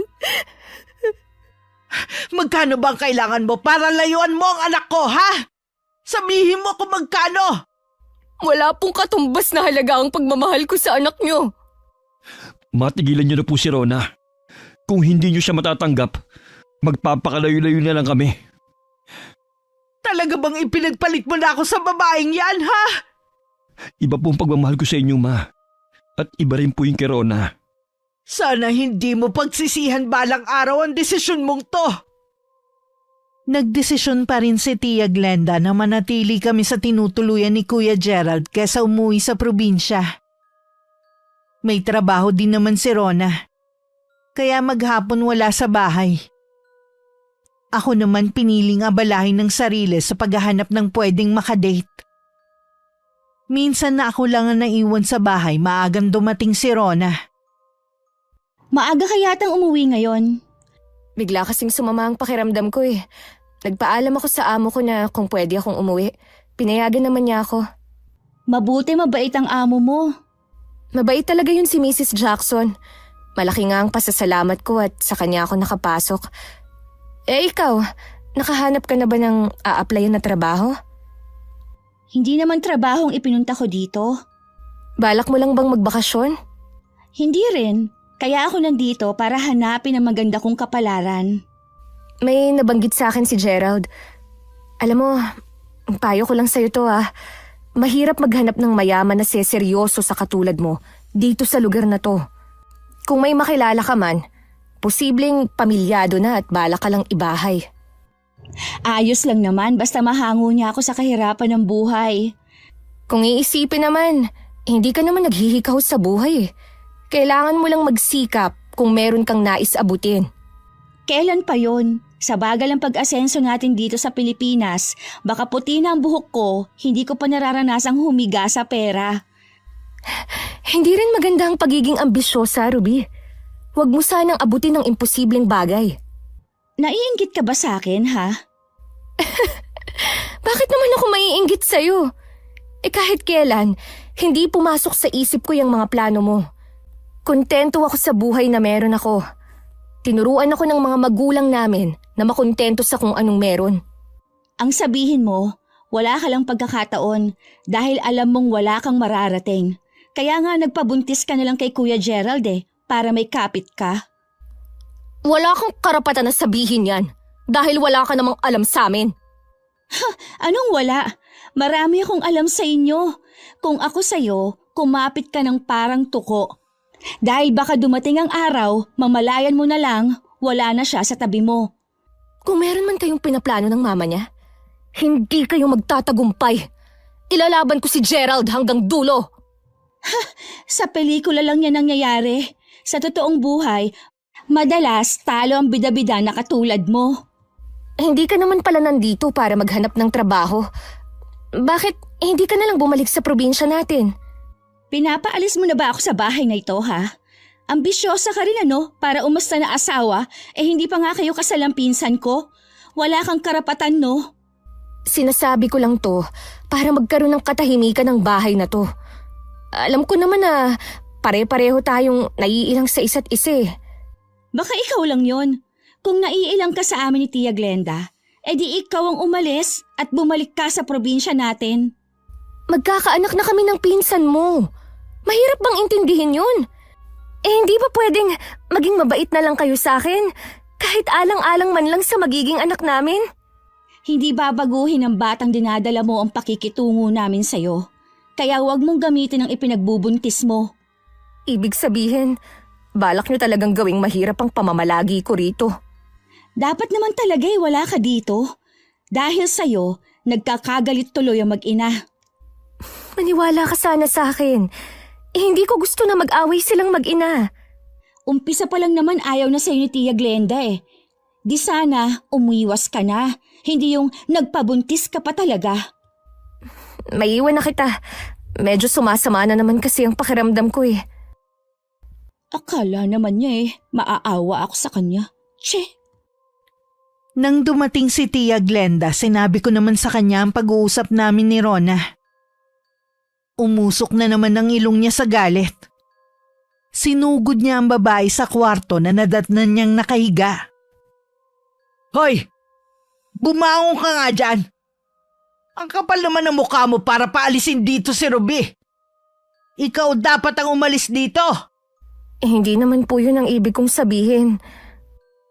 Magkano bang kailangan mo para layuan mo ang anak ko, ha? Sabihin mo kung magkano! Wala pong katumbas na halaga ang pagmamahal ko sa anak niyo. Matigilan niyo na po si Rona. Kung hindi niyo siya matatanggap, magpapakalayo-layo na lang kami. Talaga bang ipinagpalit mo na ako sa babaeng yan, ha? Iba po ang pagmamahal ko sa inyo, Ma. At iba rin po yung kay Rona. Sana hindi mo pagsisihan balang araw ang desisyon mong to. Nagdesisyon pa rin si Tia Glenda na manatili kami sa tinutuluyan ni Kuya Gerald kesa umuwi sa probinsya. May trabaho din naman si Rona, kaya maghapon wala sa bahay. Ako naman piniling abalahin ng sarili sa paghahanap ng pwedeng makadate. Minsan na ako lang ang naiwan sa bahay maagang dumating si Rona. Maaga ka yatang umuwi ngayon. Bigla kasing sumama ang pakiramdam ko eh. Nagpaalam ako sa amo ko na kung pwede akong umuwi. Pinayagan naman niya ako. Mabuti mabait ang amo mo. Mabait talaga yun si Mrs. Jackson. Malaki nga ang pasasalamat ko at sa kanya ako nakapasok. Eh ikaw, nakahanap ka na ba ng a-applyan na trabaho? Hindi naman trabahong ipinunta ko dito. Balak mo lang bang magbakasyon? Hindi rin. Kaya ako nandito para hanapin ang maganda kong kapalaran. May nabanggit sa akin si Gerald. Alam mo, payo ko lang sa'yo to ah. Mahirap maghanap ng mayaman na seryoso sa katulad mo dito sa lugar na to. Kung may makilala ka man, posibleng pamilyado na at balak ka lang ibahay. Ayos lang naman basta mahango niya ako sa kahirapan ng buhay. Kung iisipin naman, hindi ka naman naghihikaw sa buhay eh. Kailangan mo lang magsikap kung meron kang nais abutin. Kailan pa yon? Sa bagal ang pag-asenso natin dito sa Pilipinas, baka puti na ang buhok ko, hindi ko pa nararanasang humiga sa pera. Hindi rin maganda ang pagiging ambisyosa, Ruby. Huwag mo sanang abutin ng imposibleng bagay. Naiinggit ka ba sa akin, ha? Bakit naman ako maiinggit sa'yo? Eh kahit kailan, hindi pumasok sa isip ko yung mga plano mo. Kontento ako sa buhay na meron ako. Tinuruan ako ng mga magulang namin na makontento sa kung anong meron. Ang sabihin mo, wala ka lang pagkakataon dahil alam mong wala kang mararating. Kaya nga nagpabuntis ka na lang kay Kuya Gerald para may kapit ka. Wala kang karapatan na sabihin yan dahil wala ka namang alam sa amin. Anong wala? Marami akong alam sa inyo. Kung ako sa'yo, kumapit ka ng parang tuko. Dahil baka dumating ang araw, mamalayan mo na lang, wala na siya sa tabi mo. Kung meron man kayong pinaplano ng mama niya, hindi kayo magtatagumpay. Ilalaban ko si Gerald hanggang dulo. Sa pelikula lang yan nangyayari. Sa totoong buhay, madalas talo ang bida-bida na katulad mo. Hindi ka naman pala nandito para maghanap ng trabaho. Bakit hindi ka na lang bumalik sa probinsya natin? Pinapaalis mo na ba ako sa bahay na ito, ha? Ambisyosa ka rin para umasta na asawa, hindi pa nga kayo kasalang pinsan ko. Wala kang karapatan, no? Sinasabi ko lang to para magkaroon ng katahimikan ng bahay na to. Alam ko naman na pare-pareho tayong naiilang sa isa't isa. Baka ikaw lang yon. Kung naiilang ka sa amin ni Tia Glenda, di ikaw ang umalis at bumalik ka sa probinsya natin. Magkakaanak na kami ng pinsan mo. Mahirap bang intindihin yun? Hindi ba pwedeng maging mabait na lang kayo sa akin? Kahit alang-alang man lang sa magiging anak namin? Hindi babaguhin ng batang dinadala mo ang pakikitungo namin sa'yo. Kaya huwag mong gamitin ang ipinagbubuntis mo. Ibig sabihin, balak niyo talagang gawing mahirap ang pamamalagi ko rito. Dapat naman talaga wala ka dito. Dahil sa'yo, nagkakagalit tuloy ang mag-ina. Maniwala ka sana sa akin. Hindi ko gusto na mag-away silang mag-ina. Umpisa pa lang naman ayaw na sa'yo ni Tia Glenda Di sana umiwas ka na. Hindi yung nagpabuntis ka pa talaga. Maiiwan na kita. Medyo sumasama na naman kasi ang pakiramdam ko eh. Akala naman niya maaawa ako sa kanya. Che! Nang dumating si Tia Glenda, sinabi ko naman sa kanya ang pag-uusap namin ni Rona. Umusok na naman ang ilong niya sa galit. Sinugod niya ang babae sa kwarto na nadatnan niyang nakahiga. Hoy! Bumangon ka nga dyan! Ang kapal naman ng mukha mo para paalisin dito si Ruby. Ikaw dapat ang umalis dito. Hindi naman po yun ang ibig kong sabihin.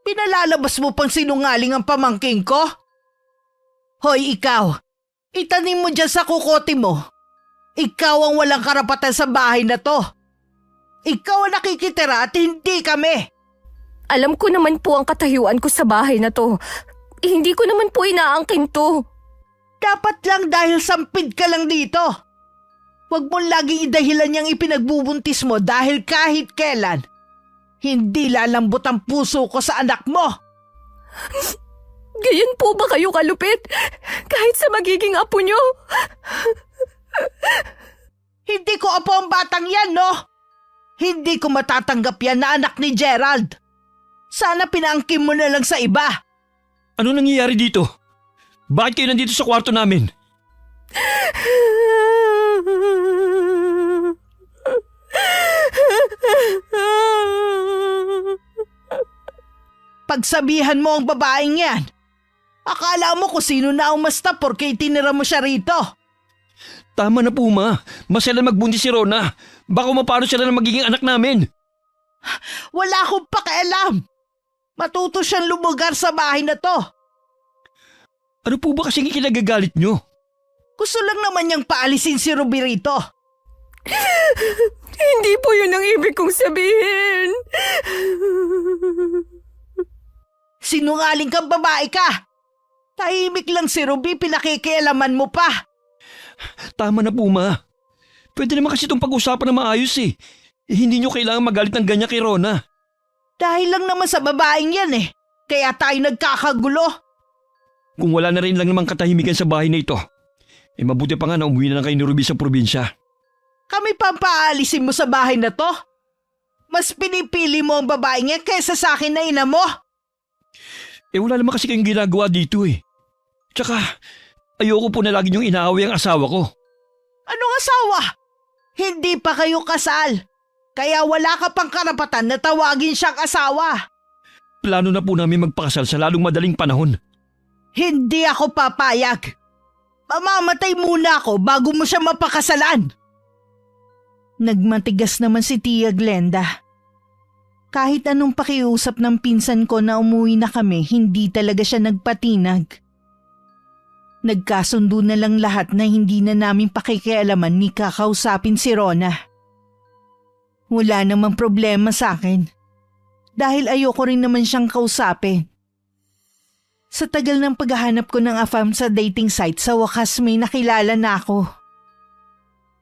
Pinalalabas mo pang sinungaling ang pamangking ko? Hoy ikaw, itanim mo dyan sa kukote mo. Ikaw ang walang karapatan sa bahay na to. Ikaw ang nakikitira at hindi kami. Alam ko naman po ang katayuan ko sa bahay na to. Hindi ko naman po inaangkin to. Dapat lang dahil sampid ka lang dito. Huwag mong laging idahilan niyang ipinagbubuntis mo dahil kahit kailan, hindi lalambot ang puso ko sa anak mo. Gayon po ba kayo kalupit? Kahit sa magiging apo niyo? Hindi ko apo ang batang yan, no? Hindi ko matatanggap yan na anak ni Gerald. Sana pinaangkin mo na lang sa iba. Ano nangyayari dito? Bakit kayo nandito sa kwarto namin? Pagsabihan mo ang babaeng yan. Akala mo kung sino na umasta porke itinira mo siya rito. Tama na po, ma. Masaya magbuntis si Rona. Baka mapano sila na magiging anak namin. Wala akong pakialam. Matuto siyang lumugar sa bahay na to. Ano po ba kasing ikinagagalit nyo? Gusto lang naman niyang paalisin si Ruby rito. Hindi po yun ang ibig kong sabihin. Sinungaling kang babae ka. Tahimik lang si Ruby, pinakikialaman mo pa. Tama na po, ma. Pwede naman kasi itong pag-usapan na maayos eh. Hindi nyo kailangan magalit ng ganyan kay Rona. Dahil lang naman sa babaeng yan kaya tayo nagkakagulo. Kung wala na rin lang namang katahimikan sa bahay na ito, mabuti pa nga na umuwi na lang kayo ni Ruby sa probinsya. Kami pa paalisin mo sa bahay na to? Mas pinipili mo ang babaeng yan kaysa sa akin na ina mo? Wala naman kasi kayong ginagawa dito eh. Tsaka, ayoko po na lagi niyong inaaway ang asawa ko. Anong asawa? Hindi pa kayo kasal. Kaya wala ka pang karapatan na tawagin siyang asawa. Plano na po namin magpakasal sa lalong madaling panahon. Hindi ako papayag. Mamamatay muna ako bago mo siya mapakasalan. Nagmatigas naman si Tia Glenda. Kahit anong pakiusap ng pinsan ko na umuwi na kami, hindi talaga siya nagpatinag. Nagkasundo na lang lahat na hindi na namin pakikialaman ni kakausapin si Rona. Wala namang problema sa akin. Dahil ayoko rin naman siyang kausapin. Sa tagal ng paghahanap ko ng afam sa dating site, sa wakas may nakilala na ako.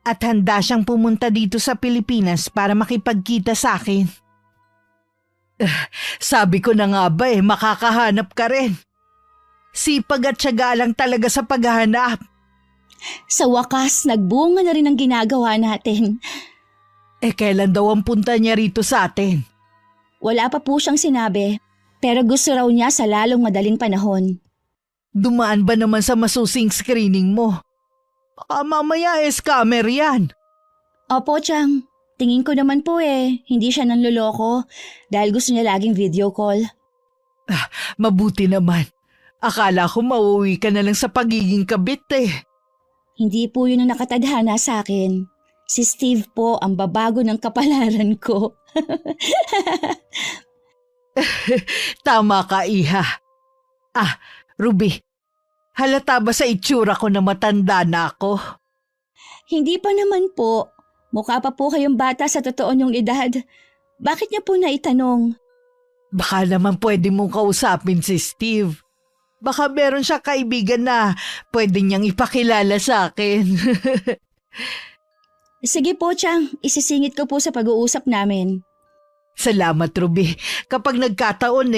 At handa siyang pumunta dito sa Pilipinas para makipagkita sa akin. Sabi ko na nga ba makakahanap ka rin. Sipag at tiyaga lang talaga sa paghahanap. Sa wakas, nagbunga na rin ang ginagawa natin. Kailan daw ang punta niya rito sa atin? Wala pa po siyang sinabi, pero gusto raw niya sa lalong madaling panahon. Dumaan ba naman sa masusing screening mo? Baka mamaya scammer yan. Opo, Chang. Tingin ko naman po hindi siya nanloloko dahil gusto niya laging video call. Mabuti naman. Akala ko mauwi ka na lang sa pagiging kabit Hindi po yun ang nakatadhana sa akin. Si Steve po ang babago ng kapalaran ko. Tama ka, Iha. Ruby, halata ba sa itsura ko na matanda na ako? Hindi pa naman po. Mukha pa po kayong bata sa totoo niyong edad. Bakit niya po naitanong? Baka naman pwede mong kausapin si Steve. Baka meron siya kaibigan na pwede niyang ipakilala sa akin. Sige po, Chang. Isisingit ko po sa pag-uusap namin. Salamat, Ruby. Kapag nagkataon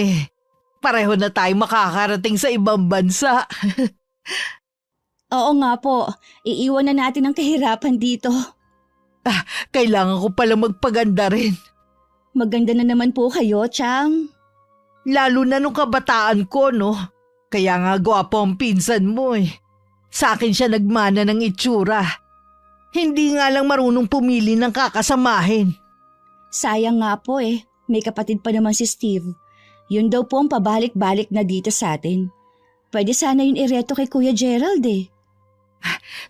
pareho na tayo makakarating sa ibang bansa. Oo nga po, iiwan na natin ang kahirapan dito. Kailangan ko pala magpaganda rin. Maganda na naman po kayo, Chang. Lalo na nung kabataan ko, no? Kaya nga gwapo ang pinsan mo eh. Sa akin siya nagmana ng itsura. Hindi nga lang marunong pumili ng kakasamahin. Sayang nga po eh, may kapatid pa naman si Steve. Yun daw po ang pabalik-balik na dito sa atin. Pwede sana yun ireto kay Kuya Gerald eh.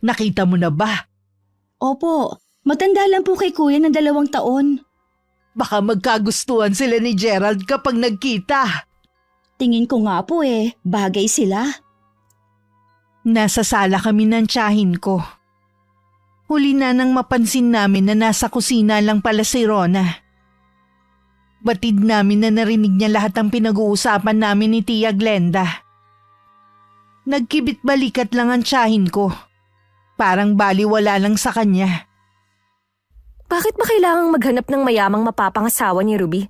Nakita mo na ba? Opo, matanda lang po kay Kuya ng 2 taon. Baka magkagustuhan sila ni Gerald kapag nagkita. Tingin ko nga po eh, bagay sila. Nasa sala kami ng tiyahin ko. Huli na nang mapansin namin na nasa kusina lang pala si Rona. Batid namin na narinig niya lahat ng pinag-uusapan namin ni Tia Glenda. Nagkibit balikat lang ang tiyahin ko. Parang baliwala lang sa kanya. Bakit ba kailangang maghanap ng mayamang mapapangasawa ni Ruby?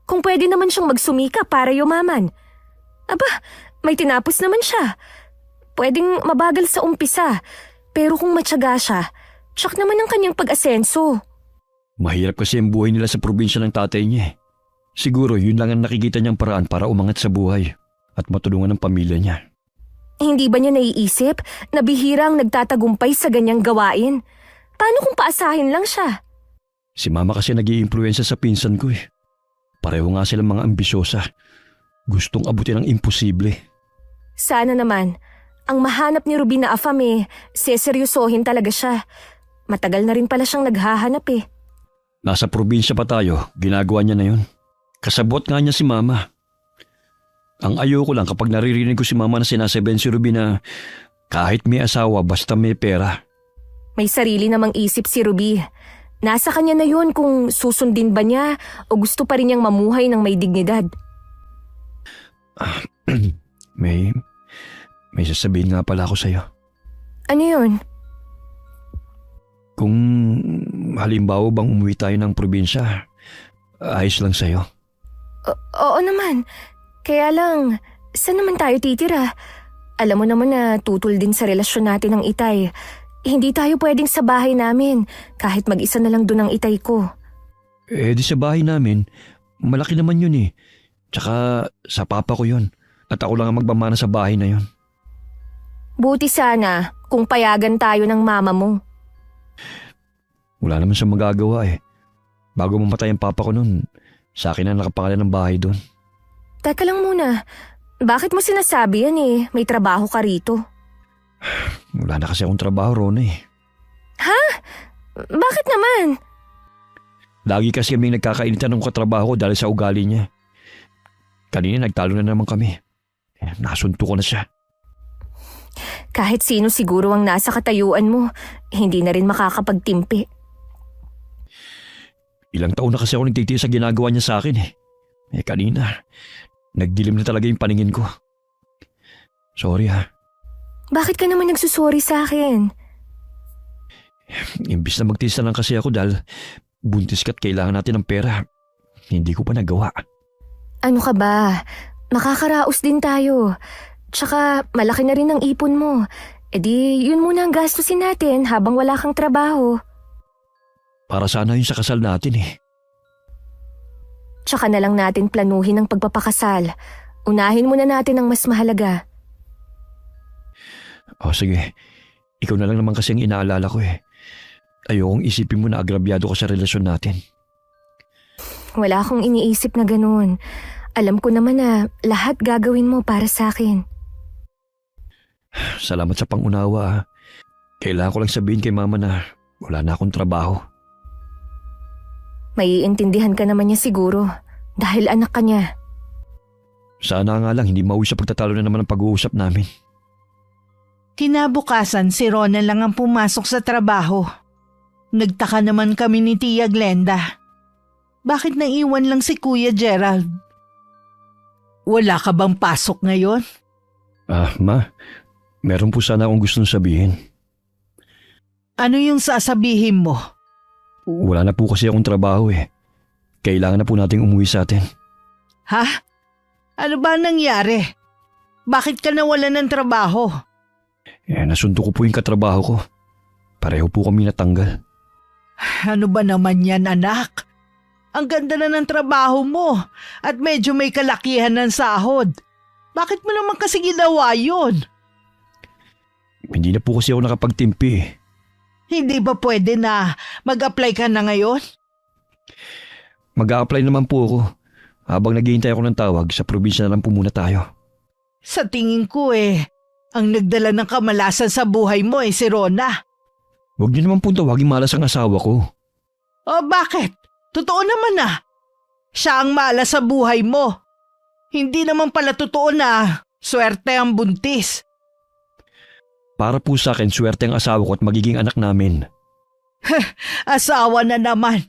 Kung pwede naman siyang magsumika para yumaman. Aba, may tinapos naman siya. Pwedeng mabagal sa umpisa, pero kung matyaga siya, tsak naman ang kanyang pag-asenso. Mahirap kasi ang buhay nila sa probinsya ng tatay niya eh. Siguro yun lang ang nakikita niyang paraan para umangat sa buhay at matulungan ng pamilya niya. Hindi ba niya naiisip na bihira ang nagtatagumpay sa ganyang gawain? Paano kung paasahin lang siya? Si mama kasi nag-iimpluwensya sa pinsan ko eh. Pareho nga silang mga ambisyosa. Gustong abutin ang imposible. Sana naman, ang mahanap ni Ruby na afam seseryosohin talaga siya. Matagal na rin pala siyang naghahanap eh. Nasa probinsya pa tayo, ginagawa niya na yun. Kasabot nga niya si mama. Ang ayoko lang kapag naririnig ko si mama na sinasabihan si Ruby na kahit may asawa basta may pera. May sarili namang isip si Ruby. Nasa kanya na yun kung susundin ba niya o gusto pa rin niyang mamuhay ng may dignidad. May sasabihin nga pala ako sa'yo. Ano yun? Kung halimbawa bang umuwi tayo ng probinsya, ayos lang sa'yo. Oo naman. Kaya lang, saan naman tayo titira? Alam mo naman na tutol din sa relasyon natin ng itay. Hindi tayo pwedeng sa bahay namin kahit mag-isa na lang doon ang itay ko. Eh di sa bahay namin, malaki naman yun eh. Tsaka sa papa ko yun. At ako lang ang magmamana sa bahay na yun. Buti sana kung payagan tayo ng mama mo. Wala naman siyang magagawa eh. Bago mamatay ang papa ko nun, sa akin na nakapangalan ng bahay doon. Teka lang muna, bakit mo sinasabi yan eh? May trabaho ka rito. Wala na kasi akong trabaho, Rona eh. Ha? Bakit naman? Lagi kasi kaming nagkakainitan ng katrabaho ko dahil sa ugali niya. Kanina nagtalo na naman kami. Nasunto ko na siya. Kahit sino siguro ang nasa katayuan mo, hindi na rin makakapagtimpi. Ilang taon na kasi ako nagtitiis sa ginagawa niya sa akin eh. Kanina, nagdilim na talaga yung paningin ko. Sorry ha. Bakit ka naman nagsusorry sa akin? Imbis na magtiis na lang kasi ako dahil buntis ka't kailangan natin ng pera. Hindi ko pa nagawa. Ano ka ba? Makakaraos din tayo. Tsaka malaki na rin ang ipon mo. E di yun muna ang gastusin natin habang wala kang trabaho. Para sana yun sa kasal natin eh. Tsaka na lang natin planuhin ang pagpapakasal. Unahin muna natin ang mas mahalaga. O sige, ikaw na lang naman kasi ang inaalala ko eh. Ayokong isipin mo na agrabyado ko sa relasyon natin. Wala akong iniisip na ganun. Alam ko naman na lahat gagawin mo para sa akin. Salamat sa pangunawa. Kailangan ko lang sabihin kay mama na wala na akong trabaho. Maiintindihan ka naman niya siguro dahil anak ka niya. Sana nga lang hindi mauwi sa pagtatalo na naman ang pag-uusap namin. Kinabukasan si Rona lang ang pumasok sa trabaho. Nagtaka naman kami ni Tia Glenda. Bakit naiwan lang si Kuya Gerald? Wala ka bang pasok ngayon? Ma, meron po sana akong gustong sabihin. Ano yung sasabihin mo? Wala na po kasi akong trabaho eh. Kailangan na po nating umuwi sa atin. Ha? Ano ba nangyari? Bakit ka nawalan ng trabaho? Nasundo ko po yung katrabaho ko. Pareho po kami natanggal. Ano ba naman yan, anak? Ang ganda na ng trabaho mo at medyo may kalakihan ng sahod. Bakit mo naman kasi ginawa yun? Hindi na po kasi ako nakapagtimpi. Hindi ba pwede na mag-apply ka na ngayon? Mag-a-apply naman po ako. Habang naghihintay ako ng tawag, sa probinsya na lang po muna tayo. Sa tingin ko ang nagdala ng kamalasan sa buhay mo si Rona. Huwag niyo naman po tawaging malas ang asawa ko. O bakit? Totoo naman siya ang malas sa buhay mo. Hindi naman pala totoo na swerte ang buntis. Para po sa akin, swerte ang asawa ko at magiging anak namin. Asawa na naman.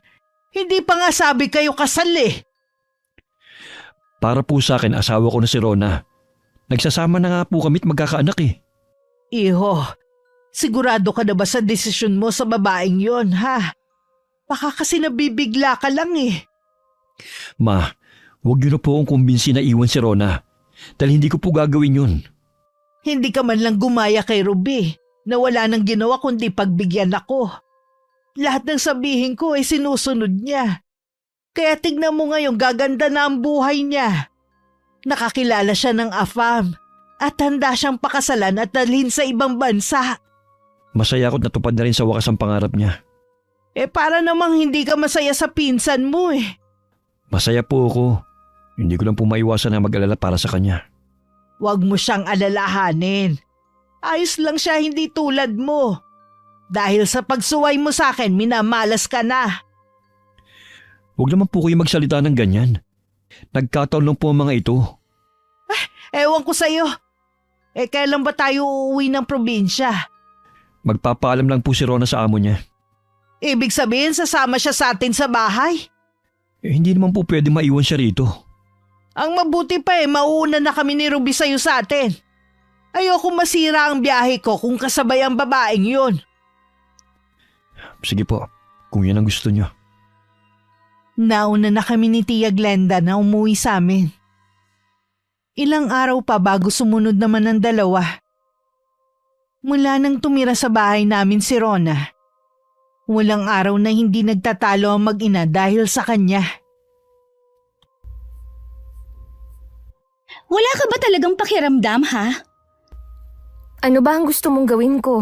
Hindi pa nga sabi kayo kasal Para po sa akin, asawa ko na si Rona. Nagsasama na nga po kami at magkakaanak Iho, sigurado ka na ba sa desisyon mo sa babaeng yon, ha? Baka kasi nabibigla ka lang Ma, huwag niyo na po akong kumbinsi na iwan si Rona. Dahil hindi ko po gagawin yun. Hindi ka man lang gumaya kay Ruby na wala nang ginawa kundi pagbigyan ako. Lahat ng sabihin ko sinusunod niya. Kaya tignan mo ngayon, gaganda na ang buhay niya. Nakakilala siya ng AFAM at handa siyang pakasalan at dalhin sa ibang bansa. Masaya ako't natupad na rin sa wakas ang pangarap niya. Para namang hindi ka masaya sa pinsan mo Masaya po ako. Hindi ko lang po maiwasan na mag-alala para sa kanya. Huwag mo siyang alalahanin. Ayos lang siya, hindi tulad mo. Dahil sa pagsuway mo sa akin, minamalas ka na. Huwag naman po kayo magsalita ng ganyan. Nagkataon lang po ang mga ito. Ewan ko sa'yo. Kailan ba tayo uuwi ng probinsya? Magpapaalam lang po si Rona sa amo niya. Ibig sabihin sasama siya sa atin sa bahay? Hindi naman po pwede maiwan siya rito. Ang mabuti pa mauuna na kami ni Ruby sa'yo sa atin. Ayoko masira ang biyahe ko kung kasabay ang babaeng yun. Sige po, kung yan ang gusto niyo. Nauna na kami ni Tia Glenda na umuwi sa amin. Ilang araw pa bago sumunod naman ang dalawa. Mula nang tumira sa bahay namin si Rona, walang araw na hindi nagtatalo ang mag-ina dahil sa kanya. Wala ka ba talagang pakiramdam, ha? Ano ba ang gusto mong gawin ko?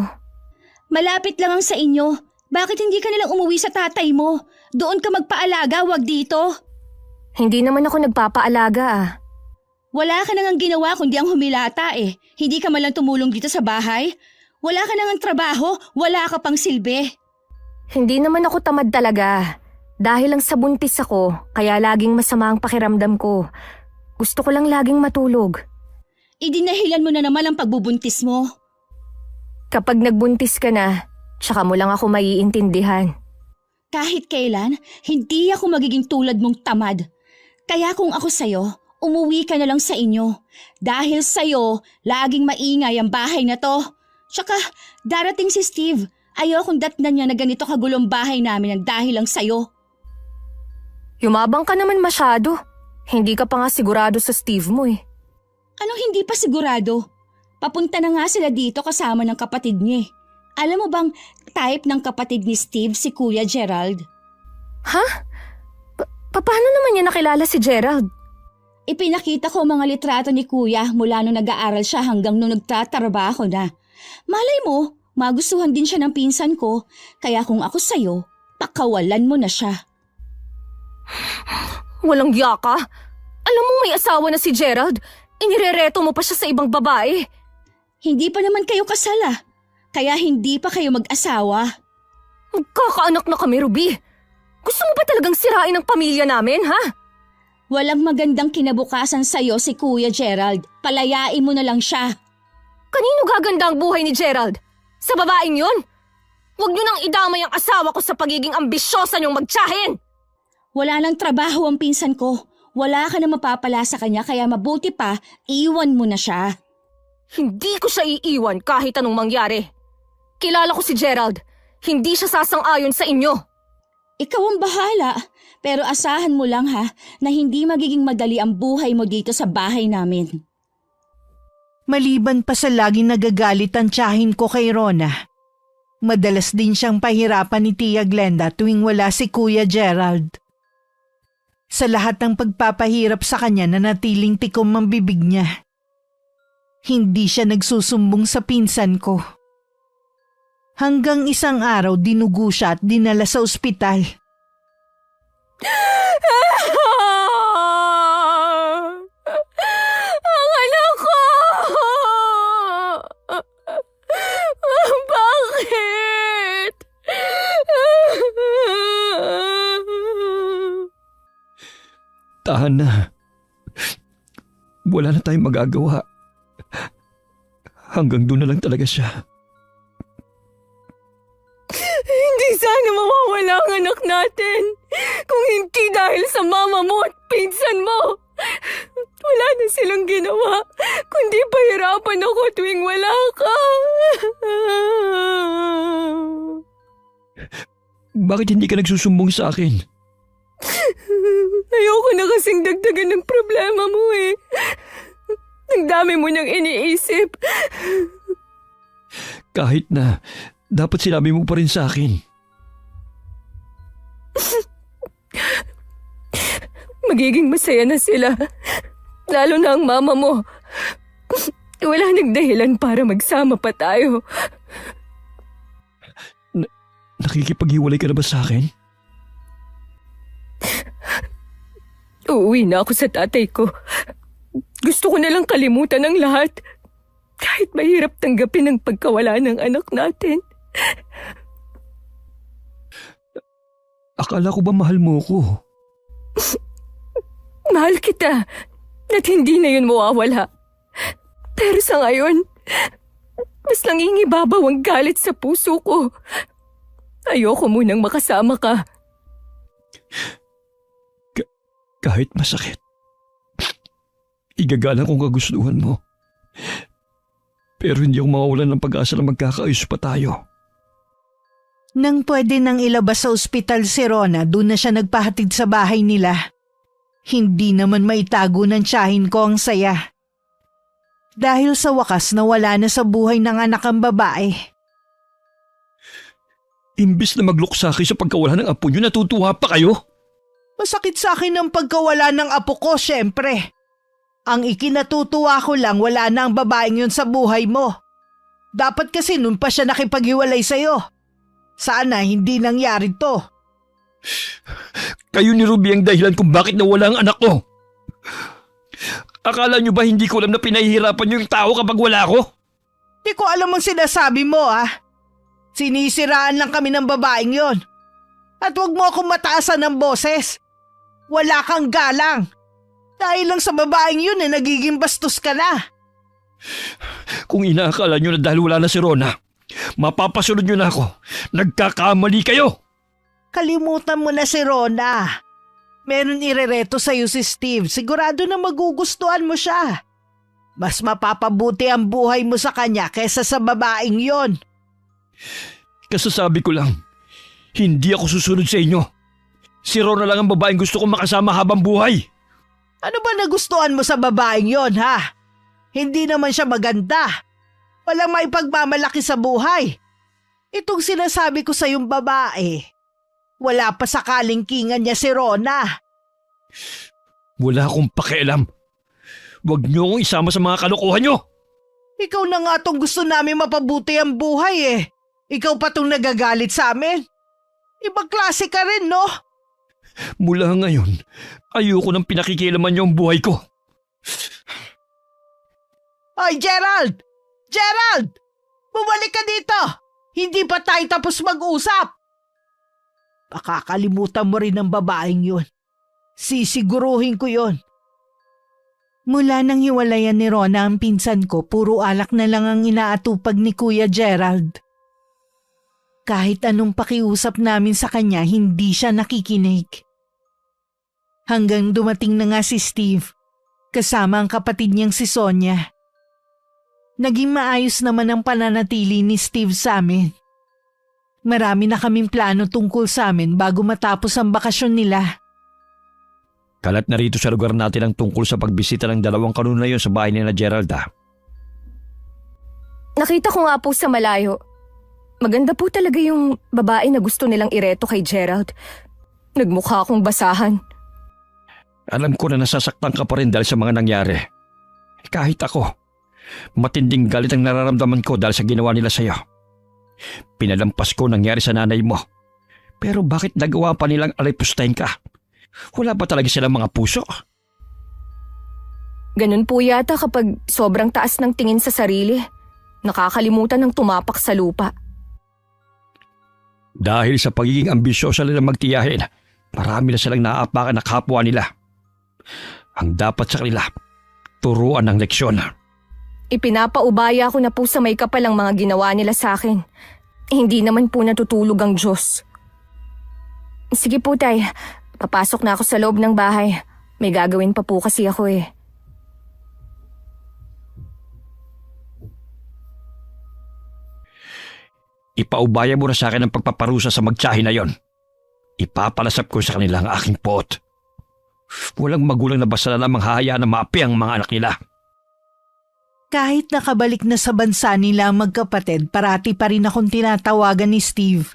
Malapit lang ang sa inyo. Bakit hindi ka nalang umuwi sa tatay mo? Doon ka magpaalaga, wag dito. Hindi naman ako nagpapaalaga Wala ka nang ginawa kundi ang humilata Hindi ka man lang tumulong dito sa bahay. Wala ka nang trabaho, wala ka pang silbi. Hindi naman ako tamad talaga. Dahil lang sa buntis ako, kaya laging masama ang pakiramdam ko. Gusto ko lang laging matulog. Idinahilan mo na naman ang pagbubuntis mo. Kapag nagbuntis ka na, tsaka mo lang ako maiintindihan. Kahit kailan, hindi ako magiging tulad mong tamad. Kaya kung ako sa'yo, umuwi ka na lang sa inyo. Dahil sa'yo, laging maingay ang bahay na to. Tsaka, darating si Steve. Ayokong datnan niya na ganito kagulong bahay namin ang dahil lang sa'yo. Yumabang ka naman masyado. Hindi ka pa nga sigurado sa Steve mo Anong hindi pa sigurado? Papunta na nga sila dito kasama ng kapatid niya. Alam mo bang type ng kapatid ni Steve si Kuya Gerald? Ha? Paano naman niya nakilala si Gerald? Ipinakita ko mga litrato ni Kuya mula nung nag-aaral siya hanggang nung nagtatrabaho na. Malay mo, magustuhan din siya ng pinsan ko, kaya kung ako sa'yo, pakawalan mo na siya. Walang yaka. Alam mo may asawa na si Gerald. Inirereto mo pa siya sa ibang babae. Hindi pa naman kayo kasal kaya hindi pa kayo mag-asawa. Magkakaanak na kami, Ruby. Gusto mo ba talagang sirain ang pamilya namin, ha? Walang magandang kinabukasan sa'yo si Kuya Gerald. Palayain mo na lang siya. Kanino gaganda ang buhay ni Gerald? Sa babaeng yun? Huwag niyo nang idamay ang asawa ko sa pagiging ambisyosa niyong magtsahin! Wala nang trabaho ang pinsan ko. Wala ka na mapapala sa kanya kaya mabuti pa, iwan mo na siya. Hindi ko siya iiwan kahit anong mangyari. Kilala ko si Gerald. Hindi siya sasang-ayon sa inyo. Ikaw ang bahala. Pero asahan mo lang na hindi magiging madali ang buhay mo dito sa bahay namin. Maliban pa sa laging nagagalit ang tiyahin ko kay Rona, madalas din siyang pahirapan ni Tia Glenda tuwing wala si Kuya Gerald. Sa lahat ng pagpapahirap sa kanya na natiling tikom ang bibig niya, hindi siya nagsusumbong sa pinsan ko. Hanggang isang araw dinugo siya at dinala sa ospital. Ang anak ko! Bakit? Tahan na. Wala na tayong magagawa. Hanggang doon na lang talaga siya. Hindi sana mawawala ang anak natin. Kung hindi dahil sa mama mo at pinsan mo. Wala na silang ginawa, kundi pahirapan ako tuwing wala ka. Bakit hindi ka nagsusumbong sa akin? Ayoko na kasing dagdagan ng problema mo eh. Ang dami mo niyang iniisip. Kahit na, dapat sinabi mo pa rin sa akin. Magiging masaya na sila. Lalo na ang mama mo. Wala nang dahilan para magsama pa tayo. Nakikipaghiwalay ka na ba sa akin? Uuwi na ako sa tatay ko. Gusto ko nalang kalimutan ang lahat. Kahit mahirap tanggapin ang pagkawala ng anak natin. Akala ko ba mahal mo ko? Mahal kita. At hindi na yun mawawala. Pero sa ngayon, mas nangingibabaw ang galit sa puso ko. Ayoko munang makasama ka. Kahit masakit, igagalang kong kagustuhan mo. Pero hindi ako mawawalan ng pag-asa na magkakaayos pa tayo. Nang pwede nang ilabas sa ospital si Rona, doon na siya nagpahatid sa bahay nila. Hindi naman maitago ng tiyahin ko ang saya. Dahil sa wakas nawala na sa buhay ng anak ang babae. Imbis na magluksa kayo sa pagkawala ng apo niyo, natutuwa pa kayo? Masakit sa akin ang pagkawala ng apo ko, syempre. Ang ikinatutuwa ko lang, wala na ang babaeng yun sa buhay mo. Dapat kasi nun pa siya nakipaghiwalay sa'yo. Sana hindi nangyari to. Kayo ni Ruby ang dahilan kung bakit nawala ang anak ko. Akala niyo ba hindi ko alam na pinahihirapan niyo yung tao kapag wala ko? Di ko alam ang sinasabi mo, ah. Sinisiraan lang kami ng babaeng yon. At wag mo akong mataasan ng boses. Wala kang galang. Dahil lang sa babaeng yun nagiging bastos ka na. Kung inaakala niyo na dahil wala na si Rona, mapapasunod niyo na ako. Nagkakamali kayo. Kalimutan mo na si Rona. Meron irereto sa'yo si Steve. Sigurado na magugustuhan mo siya. Mas mapapabuti ang buhay mo sa kanya kaysa sa babaeng yon. Kasasabi ko lang, hindi ako susunod sa inyo. Si Rona lang ang babaeng gusto kong makasama habang buhay. Ano ba nagustuhan mo sa babaeng yon, ha? Hindi naman siya maganda. Walang maipagmamalaki sa buhay. Itong sinasabi ko sa yung babae, wala pa sa kalingkingan niya si Rona. Wala akong pakialam. Huwag niyo akong isama sa mga kalokohan niyo. Ikaw na nga tong gusto namin mapabuti ang buhay eh. Ikaw pa tong nagagalit sa amin. Ibang klase ka rin, no? Mula ngayon, ayoko nang pinakikialaman niyo ang buhay ko. Ay, Gerald! Gerald! Bumalik ka dito! Hindi pa tayo tapos mag-usap! Pakakalimutan mo rin ang babaeng yun. Sisiguruhin ko yun. Mula nang hiwalayan ni Rona ang pinsan ko, puro alak na lang ang inaatupag ni Kuya Gerald. Kahit anong pakiusap namin sa kanya, hindi siya nakikinig. Hanggang dumating na nga si Steve, kasama ang kapatid niyang si Sonia. Naging maayos naman ang pananatili ni Steve sa amin. Marami na kaming plano tungkol sa amin bago matapos ang bakasyon nila. Kalat na rito sa lugar natin ang tungkol sa pagbisita ng dalawang kanuna yon sa bahay ni na Gerald. Nakita ko nga po sa malayo. Maganda po talaga yung babae na gusto nilang ireto kay Gerald. Nagmukha akong basahan. Alam ko na nasasaktan ka pa rin dahil sa mga nangyari. Kahit ako, matinding galit ang nararamdaman ko dahil sa ginawa nila sa'yo. Pinalampas ko nangyari sa nanay mo. Pero bakit nagawa pa nilang alipustahin ka? Wala ba talaga silang mga puso? Ganun po yata kapag sobrang taas ng tingin sa sarili. Nakakalimutan ng tumapak sa lupa. Dahil sa pagiging ambisyosa nila magtiyahin, marami na silang naaapakan na kapwa nila. Ang dapat sa kanila, turuan ng leksyon. Ipinapaubaya ko na po sa may kapal ang mga ginawa nila sa akin. Hindi naman po natutulog ang Diyos. Sige po, Tay. Papasok na ako sa loob ng bahay. May gagawin pa po kasi ako eh. Ipaubaya mo na sa akin ang pagpaparusa sa magtiyahin na yon. Ipapalasap ko sa kanila ang aking pot. Walang magulang na basta na lamang hahayaan na maapi ang mga anak nila. Kahit nakabalik na sa bansa nila ang magkapatid, parati pa rin akong tinatawagan ni Steve.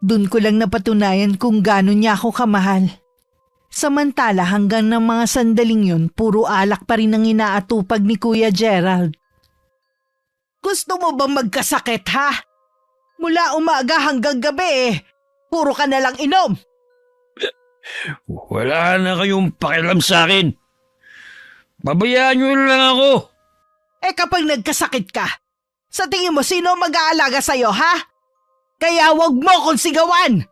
Doon ko lang napatunayan kung gaano niya ako kamahal. Samantala hanggang ng mga sandaling yun, puro alak pa rin ang inaatupag ni Kuya Gerald. Gusto mo bang magkasakit ha? Mula umaga hanggang gabi puro ka na lang inom. Wala na kayong pakialam sa akin. Babayaan niyo lang ako. Kapag nagkasakit ka, sa tingin mo sino mag-aalaga sa'yo ha? Kaya wag mo kong sigawan.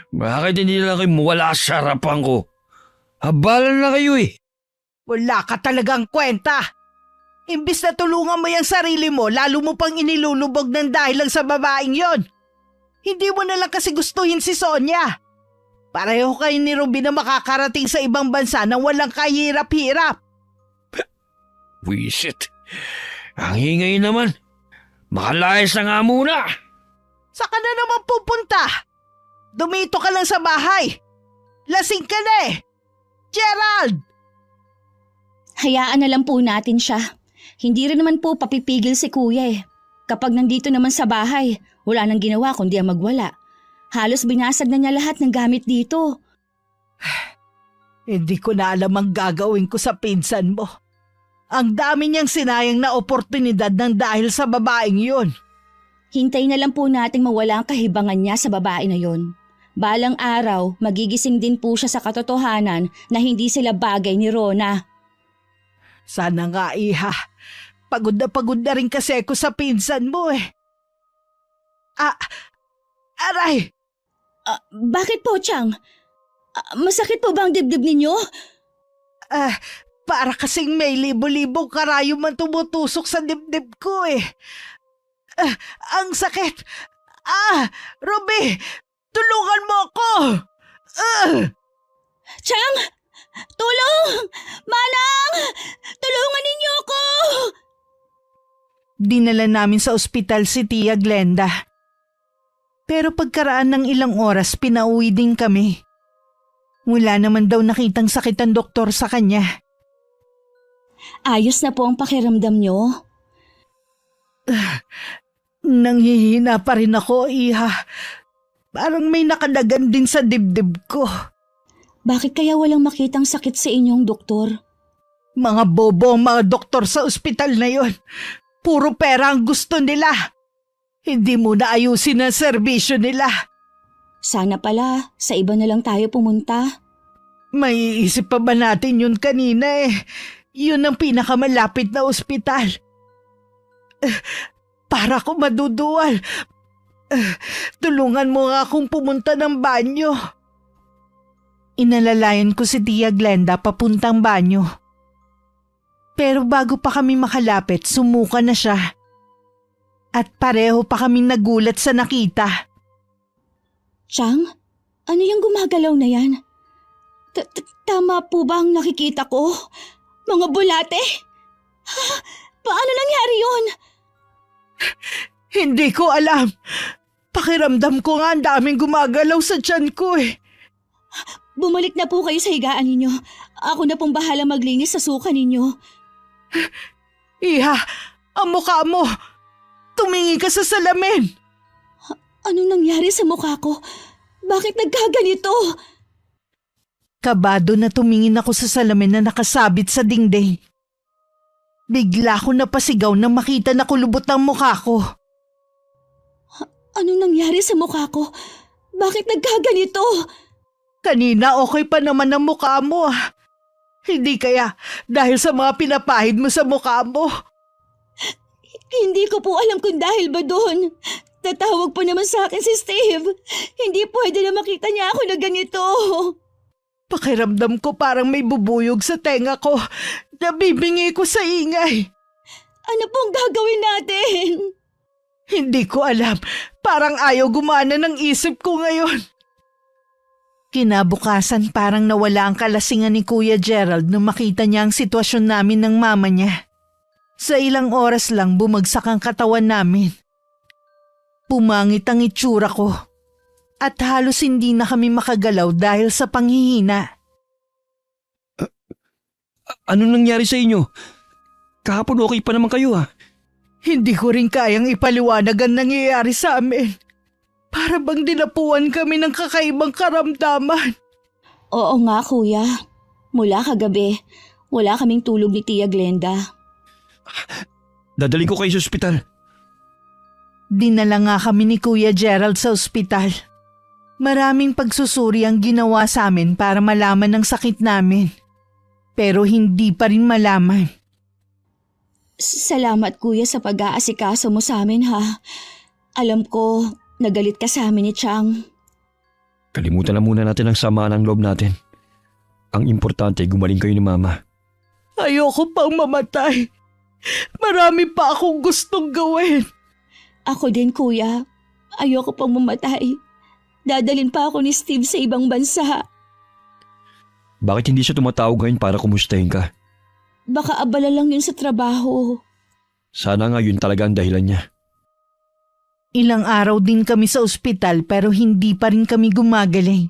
Bakit hindi lang kayo mawala sa harapan ko? Habalan na kayo eh. Wala ka talagang kwenta. Imbis na tulungan mo yung sarili mo, lalo mo pang inilulubog ng dahil lang sa babaeng yon. Hindi mo na lang kasi gustuhin si Sonia. Pareho kayo ni Ruby na makakarating sa ibang bansa nang walang kahirap-hirap. Wisit. Ang hingay naman. Makalayas na nga muna. Saan ka na naman pupunta? Dumito ka lang sa bahay. Lasing ka na eh. Gerald! Hayaan na lang po natin siya. Hindi rin naman po papipigil si kuya eh. Kapag nandito naman sa bahay, wala nang ginawa kundi ang magwala. Halos binasag na niya lahat ng gamit dito. Hindi ko na alam ang gagawin ko sa pinsan mo. Ang dami niyang sinayang na oportunidad ng dahil sa babaeng yun. Hintay na lang po nating mawala ang kahibangan niya sa babae na yon. Balang araw, magigising din po siya sa katotohanan na hindi sila bagay ni Rona. Sana nga iha. Pagod na rin kasi ako sa pinsan mo eh. Aray! Bakit po, Chang? Masakit po ba ang dibdib ninyo? Para kasing may libo-libong karayom man tumutusok sa dibdib ko eh. Ang sakit! Ruby! Tulungan mo ako! Chang! Tulong! Manang! Tulungan ninyo ako! Dinala namin sa ospital si Tia Glenda. Pero pagkaraan ng ilang oras, pinauwi din kami. Wala naman daw nakitang sakit ang doktor sa kanya. Ayos na po ang pakiramdam nyo? Nanghihina pa rin ako, iha. Parang may nakadagan din sa dibdib ko. Bakit kaya walang makitang sakit sa inyong doktor? Mga bobo ang mga doktor sa ospital na yon. Puro pera ang gusto nila. Hindi mo na ayusin ang serbisyo nila. Sana pala, sa iba na lang tayo pumunta. May iisip pa ba natin yun kanina eh? Yun ang pinakamalapit na ospital. Para ko maduduwal. Tulungan mo nga akong pumunta ng banyo. Inalalayan ko si Tia Glenda papuntang banyo. Pero bago pa kami makalapit, sumuka na siya. At pareho pa kaming nagulat sa nakita. Chang, ano yung gumagalaw na yan? Tama po ba ang nakikita ko? Mga bulate? Paano nangyari yun? Hindi ko alam. Pakiramdam ko nga ang daming gumagalaw sa tiyan ko eh. Bumalik na po kayo sa higaan ninyo. Ako na pong bahala maglinis sa suka ninyo. Iha, ang mukha mo! Tumingi ka sa salamin! Anong nangyari sa mukha ko? Bakit nagkaganito? Kabado na tumingin ako sa salamin na nakasabit sa dingding. Bigla ko napasigaw nang makita na kulubot ang mukha ko. Anong nangyari sa mukha ko? Bakit nagkaganito? Kanina okay pa naman ang mukha mo. Hindi kaya dahil sa mga pinapahid mo sa mukha mo? Hindi ko po alam kung dahil ba doon. Tatawag pa naman sa akin si Steve. Hindi pwede na makita niya ako na ganito. Pakiramdam ko parang may bubuyog sa tenga ko. Nabibingi ko sa ingay. Ano pong gagawin natin? Hindi ko alam. Parang ayaw gumana ng isip ko ngayon. Kinabukasan parang nawala ang kalasingan ni Kuya Gerald nung makita niya ang sitwasyon namin ng mama niya. Sa ilang oras lang bumagsak ang katawan namin. Pumangit ang itsura ko. At halos hindi na kami makagalaw dahil sa panghihina. Anong nangyari sa inyo? Kahapon okay pa naman kayo Hindi ko rin kayang ipaliwanag ang nangyayari sa amin. Para bang dinapuan kami ng kakaibang karamdaman. Oo nga, kuya. Mula kagabi, wala kaming tulog ni Tia Glenda. Dadaling ko kayo sa ospital. Dinala nga kami ni Kuya Gerald sa ospital. Maraming pagsusuri ang ginawa sa amin para malaman ang sakit namin. Pero hindi pa rin malaman. Salamat kuya sa pag-aasikaso mo sa amin ha. Alam ko, nagalit ka sa amin ni Chang. Kalimutan na muna natin ang sama ng loob natin. Ang importante, gumaling kayo ni Mama. Ayoko pang mamatay. Marami pa akong gustong gawin. Ako din kuya. Ayoko pang mamatay. Dadalin pa ako ni Steve sa ibang bansa. Bakit hindi siya tumatawag ngayon para kumustahin ka? Baka abala lang yun sa trabaho. Sana nga yun talaga ang dahilan niya. Ilang araw din kami sa ospital pero hindi pa rin kami gumagaling.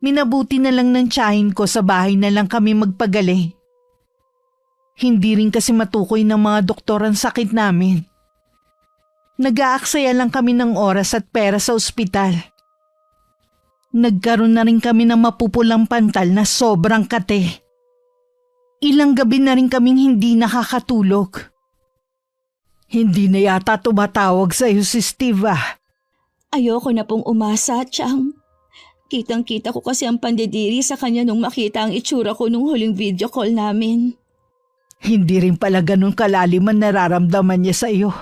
Minabuti na lang ng tiyahin ko sa bahay na lang kami magpagaling. Hindi rin kasi matukoy ng mga doktor ang sakit namin. Nag-aaksaya lang kami ng oras at pera sa ospital. Nagkaroon na rin kami ng mapupulang pantal na sobrang kate. Ilang gabi na rin kaming hindi nakakatulog. Hindi na yata tumatawag sa iyo si Steve Ayoko na pong umasa, Chang. Kitang-kita ko kasi ang pandidiri sa kanya nung makita ang itsura ko nung huling video call namin. Hindi rin pala ganun kalalim ang nararamdaman niya sa iyo.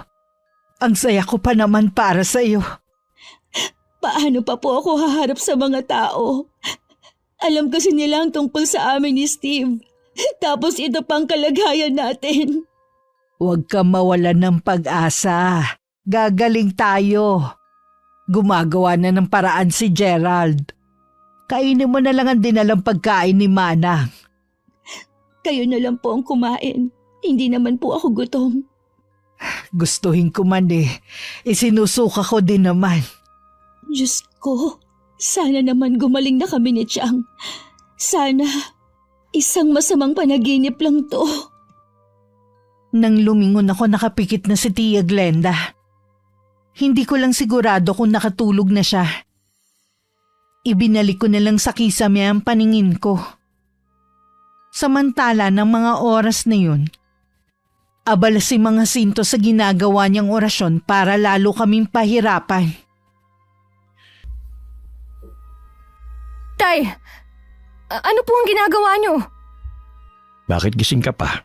Ang saya ko pa naman para sa iyo. Paano pa po ako haharap sa mga tao? Alam kasi nila ang tungkol sa amin ni Steve. Tapos ito pang kalagayan natin. Huwag ka mawalan ng pag-asa. Gagaling tayo. Gumagawa na ng paraan si Gerald. Kainin mo na lang ang dinalang pagkain ni Manang. Kayo na lang po ang kumain. Hindi naman po ako gutom. Gustuhin ko man isinusuka ko din naman. Diyos ko, sana naman gumaling na kami ni Chang. Sana isang masamang panaginip lang to. Nang lumingon ako nakapikit na si Tia Glenda. Hindi ko lang sigurado kung nakatulog na siya. Ibinalik ko na lang sa kisame ang paningin ko. Samantala ng mga oras na yun, abala si mga Sinto sa ginagawa niyang orasyon para lalo kaming pahirapan. Tay, ano po ang ginagawa niyo? Bakit gising ka pa?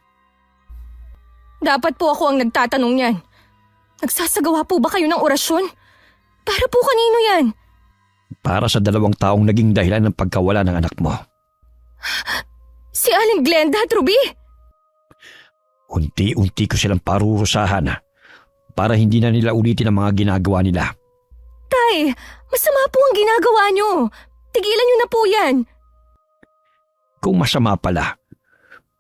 Dapat po ako ang nagtatanong niyan. Nagsasagawa po ba kayo ng orasyon? Para po kanino yan? Para sa 2 taong naging dahilan ng pagkawala ng anak mo. Si Aling Glenda at Ruby? Unti-unti ko silang parurusahan para hindi na nila ulitin ang mga ginagawa nila. Tay, masama po ang ginagawa niyo. Tigilan niyo na po yan. Kung masama pala,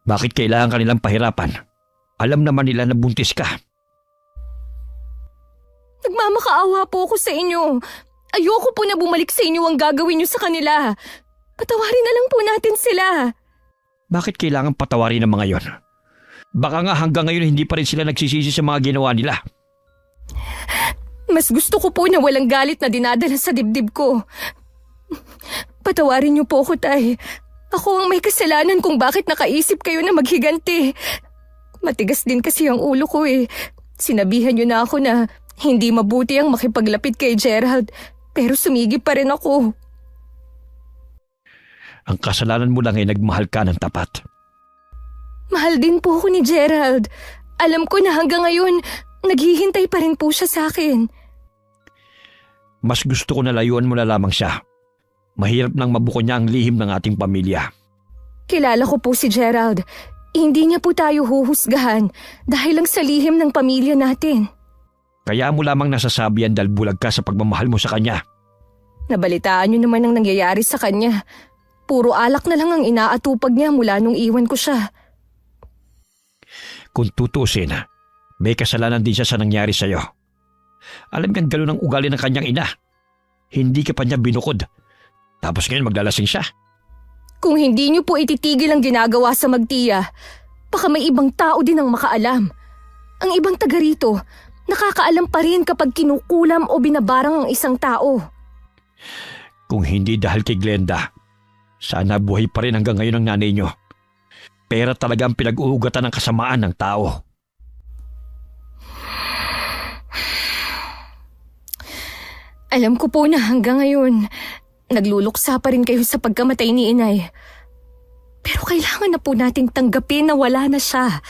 bakit kailangan kanilang pahirapan? Alam naman nila na buntis ka. Nagmamakaawa po ako sa inyo. Ayoko po na bumalik sa inyo ang gagawin niyo sa kanila. Patawarin na lang po natin sila. Bakit kailangan patawarin ng mga yon? Baka nga hanggang ngayon hindi pa rin sila nagsisisi sa mga ginawa nila. Mas gusto ko po na walang galit na dinadala sa dibdib ko. Patawarin niyo po ako, Tay. Ako ang may kasalanan kung bakit nakaisip kayo na maghiganti. Matigas din kasi ang ulo ko eh. Sinabihan niyo na ako na hindi mabuti ang makipaglapit kay Gerald, pero sumigip pa rin ako. Ang kasalanan mo lang ay nagmahal ka ng tapat. Mahal din po ako ni Gerald. Alam ko na hanggang ngayon, naghihintay pa rin po siya sa akin. Mas gusto ko na layuan mo na lamang siya. Mahirap nang mabuko niya ang lihim ng ating pamilya. Kilala ko po si Gerald. Hindi niya po tayo huhusgahan dahil lang sa lihim ng pamilya natin. Kaya mo lamang nasasabi yan dahil bulag ka sa pagmamahal mo sa kanya. Nabalitaan niyo naman ang nangyayari sa kanya. Puro alak na lang ang inaatupag niya mula nung iwan ko siya. Kung tutuusin, may kasalanan din siya sa nangyari sa'yo. Alam niyang gano'n ang ugali ng kanyang ina. Hindi ka pa niya binukod. Tapos ngayon maglalasing siya. Kung hindi niyo po ititigil ang ginagawa sa Magtiya, baka may ibang tao din ang makaalam. Ang ibang taga rito, nakakaalam pa rin kapag kinukulam o binabarang ang isang tao. Kung hindi dahil kay Glenda, sana buhay pa rin hanggang ngayon ang nanay niyo. Pera talaga ang pinag-uugatan ng kasamaan ng tao. Alam ko po na hanggang ngayon, nagluluksa pa rin kayo sa pagkamatay ni Inay. Pero kailangan na po nating tanggapin na wala na siya.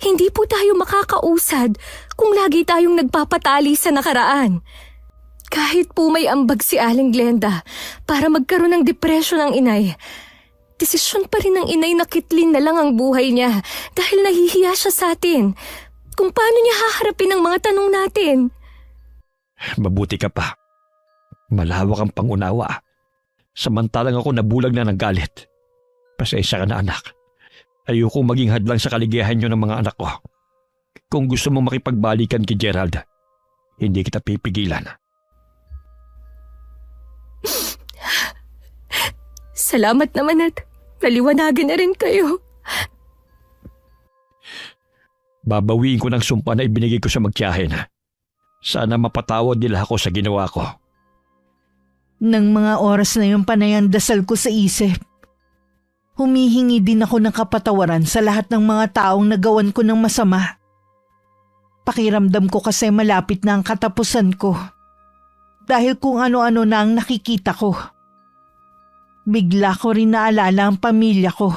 Hindi po tayo makakausad kung lagi tayong nagpapatali sa nakaraan. Kahit po may ambag si Aling Glenda para magkaroon ng depresyon ang Inay, desisyon pa rin ng Inay na kitlin na lang ang buhay niya dahil nahihiya siya sa atin. Kung paano niya haharapin ang mga tanong natin. Mabuti ka pa. Malawak ang pangunawa. Samantalang ako nabulag na ng galit. Pasensya ka na, anak. Ayokong maging hadlang sa kaligayahan niyo ng mga anak ko. Kung gusto mong makipagbalikan kay Gerald, hindi kita pipigilan. Salamat naman at naliwanagan na rin kayo. Babawiin ko ng sumpa na ibinigay ko sa magtiyahin. Sana mapatawad nila ako sa ginawa ko. Nang mga oras na yung panayang dasal ko sa isip, humihingi din ako ng kapatawaran sa lahat ng mga taong nagawan ko ng masama. Pakiramdam ko kasi malapit na ang katapusan ko. Dahil kung ano-ano na ang nakikita ko. Bigla ko rin naalala ang pamilya ko.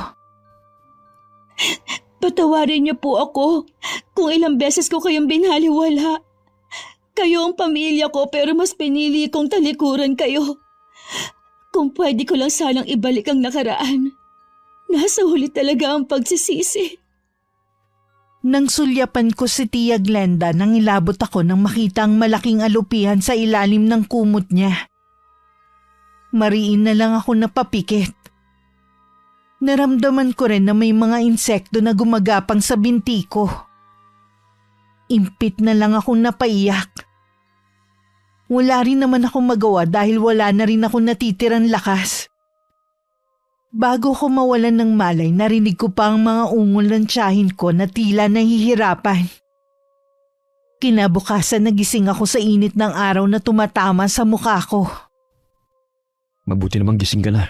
Patawarin niyo po ako kung ilang beses ko kayong binaliwala. Kayo ang pamilya ko pero mas pinili kong talikuran kayo. Kung pwede ko lang sanang ibalik ang nakaraan. Nasa huli talaga ang pagsisisi. Nang sulyapan ko si Tia Glenda nang ilabot ako nang makita ang malaking alupihan sa ilalim ng kumot niya. Mariin na lang ako napapikit. Naramdaman ko rin na may mga insekto na gumagapang sa binti ko. Impit na lang akong napaiyak. Wala rin naman akong magawa dahil wala na rin akong natitirang lakas. Bago ko mawalan ng malay, narinig ko pa ang mga ungol ng tiyahin ko na tila nahihirapan. Kinabukasan nagising ako sa init ng araw na tumatama sa mukha ko. Mabuti namang gising ka na.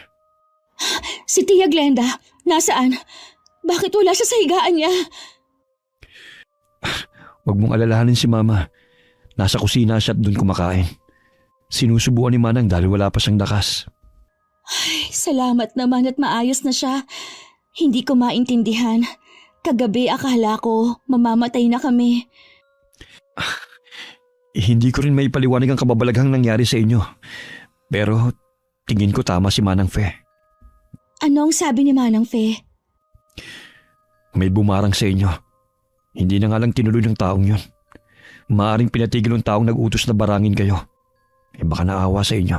Si Tia Glenda, nasaan? Bakit wala siya sa higaan niya? Huwag mong alalahanin si Mama. Nasa kusina siya at doon kumakain. Sinusubuan ni Manang dahil wala pa siyang lakas. Ay, salamat naman at maayos na siya. Hindi ko maintindihan. Kagabi akala ko mamamatay na kami. Hindi ko rin may paliwanag ang kababalaghang nangyari sa inyo. Pero tingin ko tama si Manang Fe. Anong sabi ni Manang Fe? May bumarang sa inyo. Hindi na nga lang tinuloy ng taong yun. Maaring pinatigil ng taong nag-utos na barangin kayo. Baka naawa sa inyo.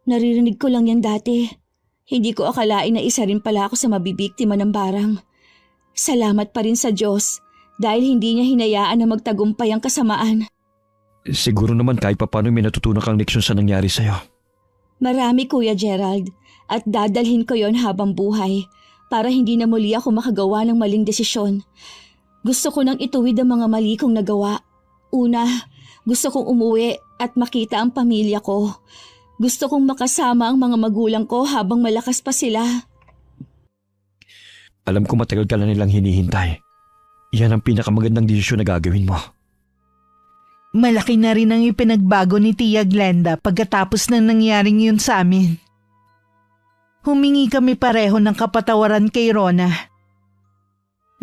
Naririnig ko lang yan dati. Hindi ko akalain na isa rin pala ako sa mabibiktima ng barang. Salamat pa rin sa Diyos dahil hindi niya hinayaan na magtagumpay ang kasamaan. Siguro naman kahit papano may natutunan kang leksyon sa nangyari sa'yo. Marami, Kuya Gerald, at dadalhin ko yon habang buhay. para hindi na muli ako makagawa ng maling desisyon. Gusto ko nang ituwid ang mga mali kong nagawa. Una, gusto kong umuwi at makita ang pamilya ko. Gusto kong makasama ang mga magulang ko habang malakas pa sila. Alam ko matagal ka na nilang hinihintay. Yan ang pinakamagandang desisyon na gagawin mo. Malaki na rin ang ipinagbago ni Tia Glenda pagkatapos ng nangyaring yun sa amin. Humingi kami pareho ng kapatawaran kay Rona.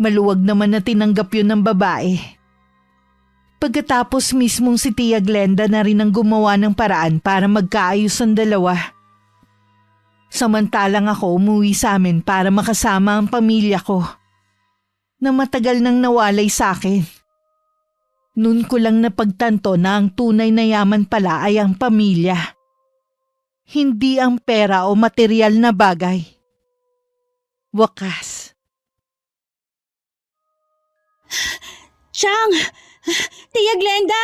Maluwag naman na tinanggap yun ng babae. Pagkatapos mismong si Tia Glenda na rin ang gumawa ng paraan para magkaayos ang dalawa. Samantalang ako umuwi sa amin para makasama ang pamilya ko na matagal nang nawalay sa akin. Noon ko lang napagtanto na ang tunay na yaman pala ay ang pamilya. Hindi ang pera o material na bagay. Wakas. Chang! Tia Glenda!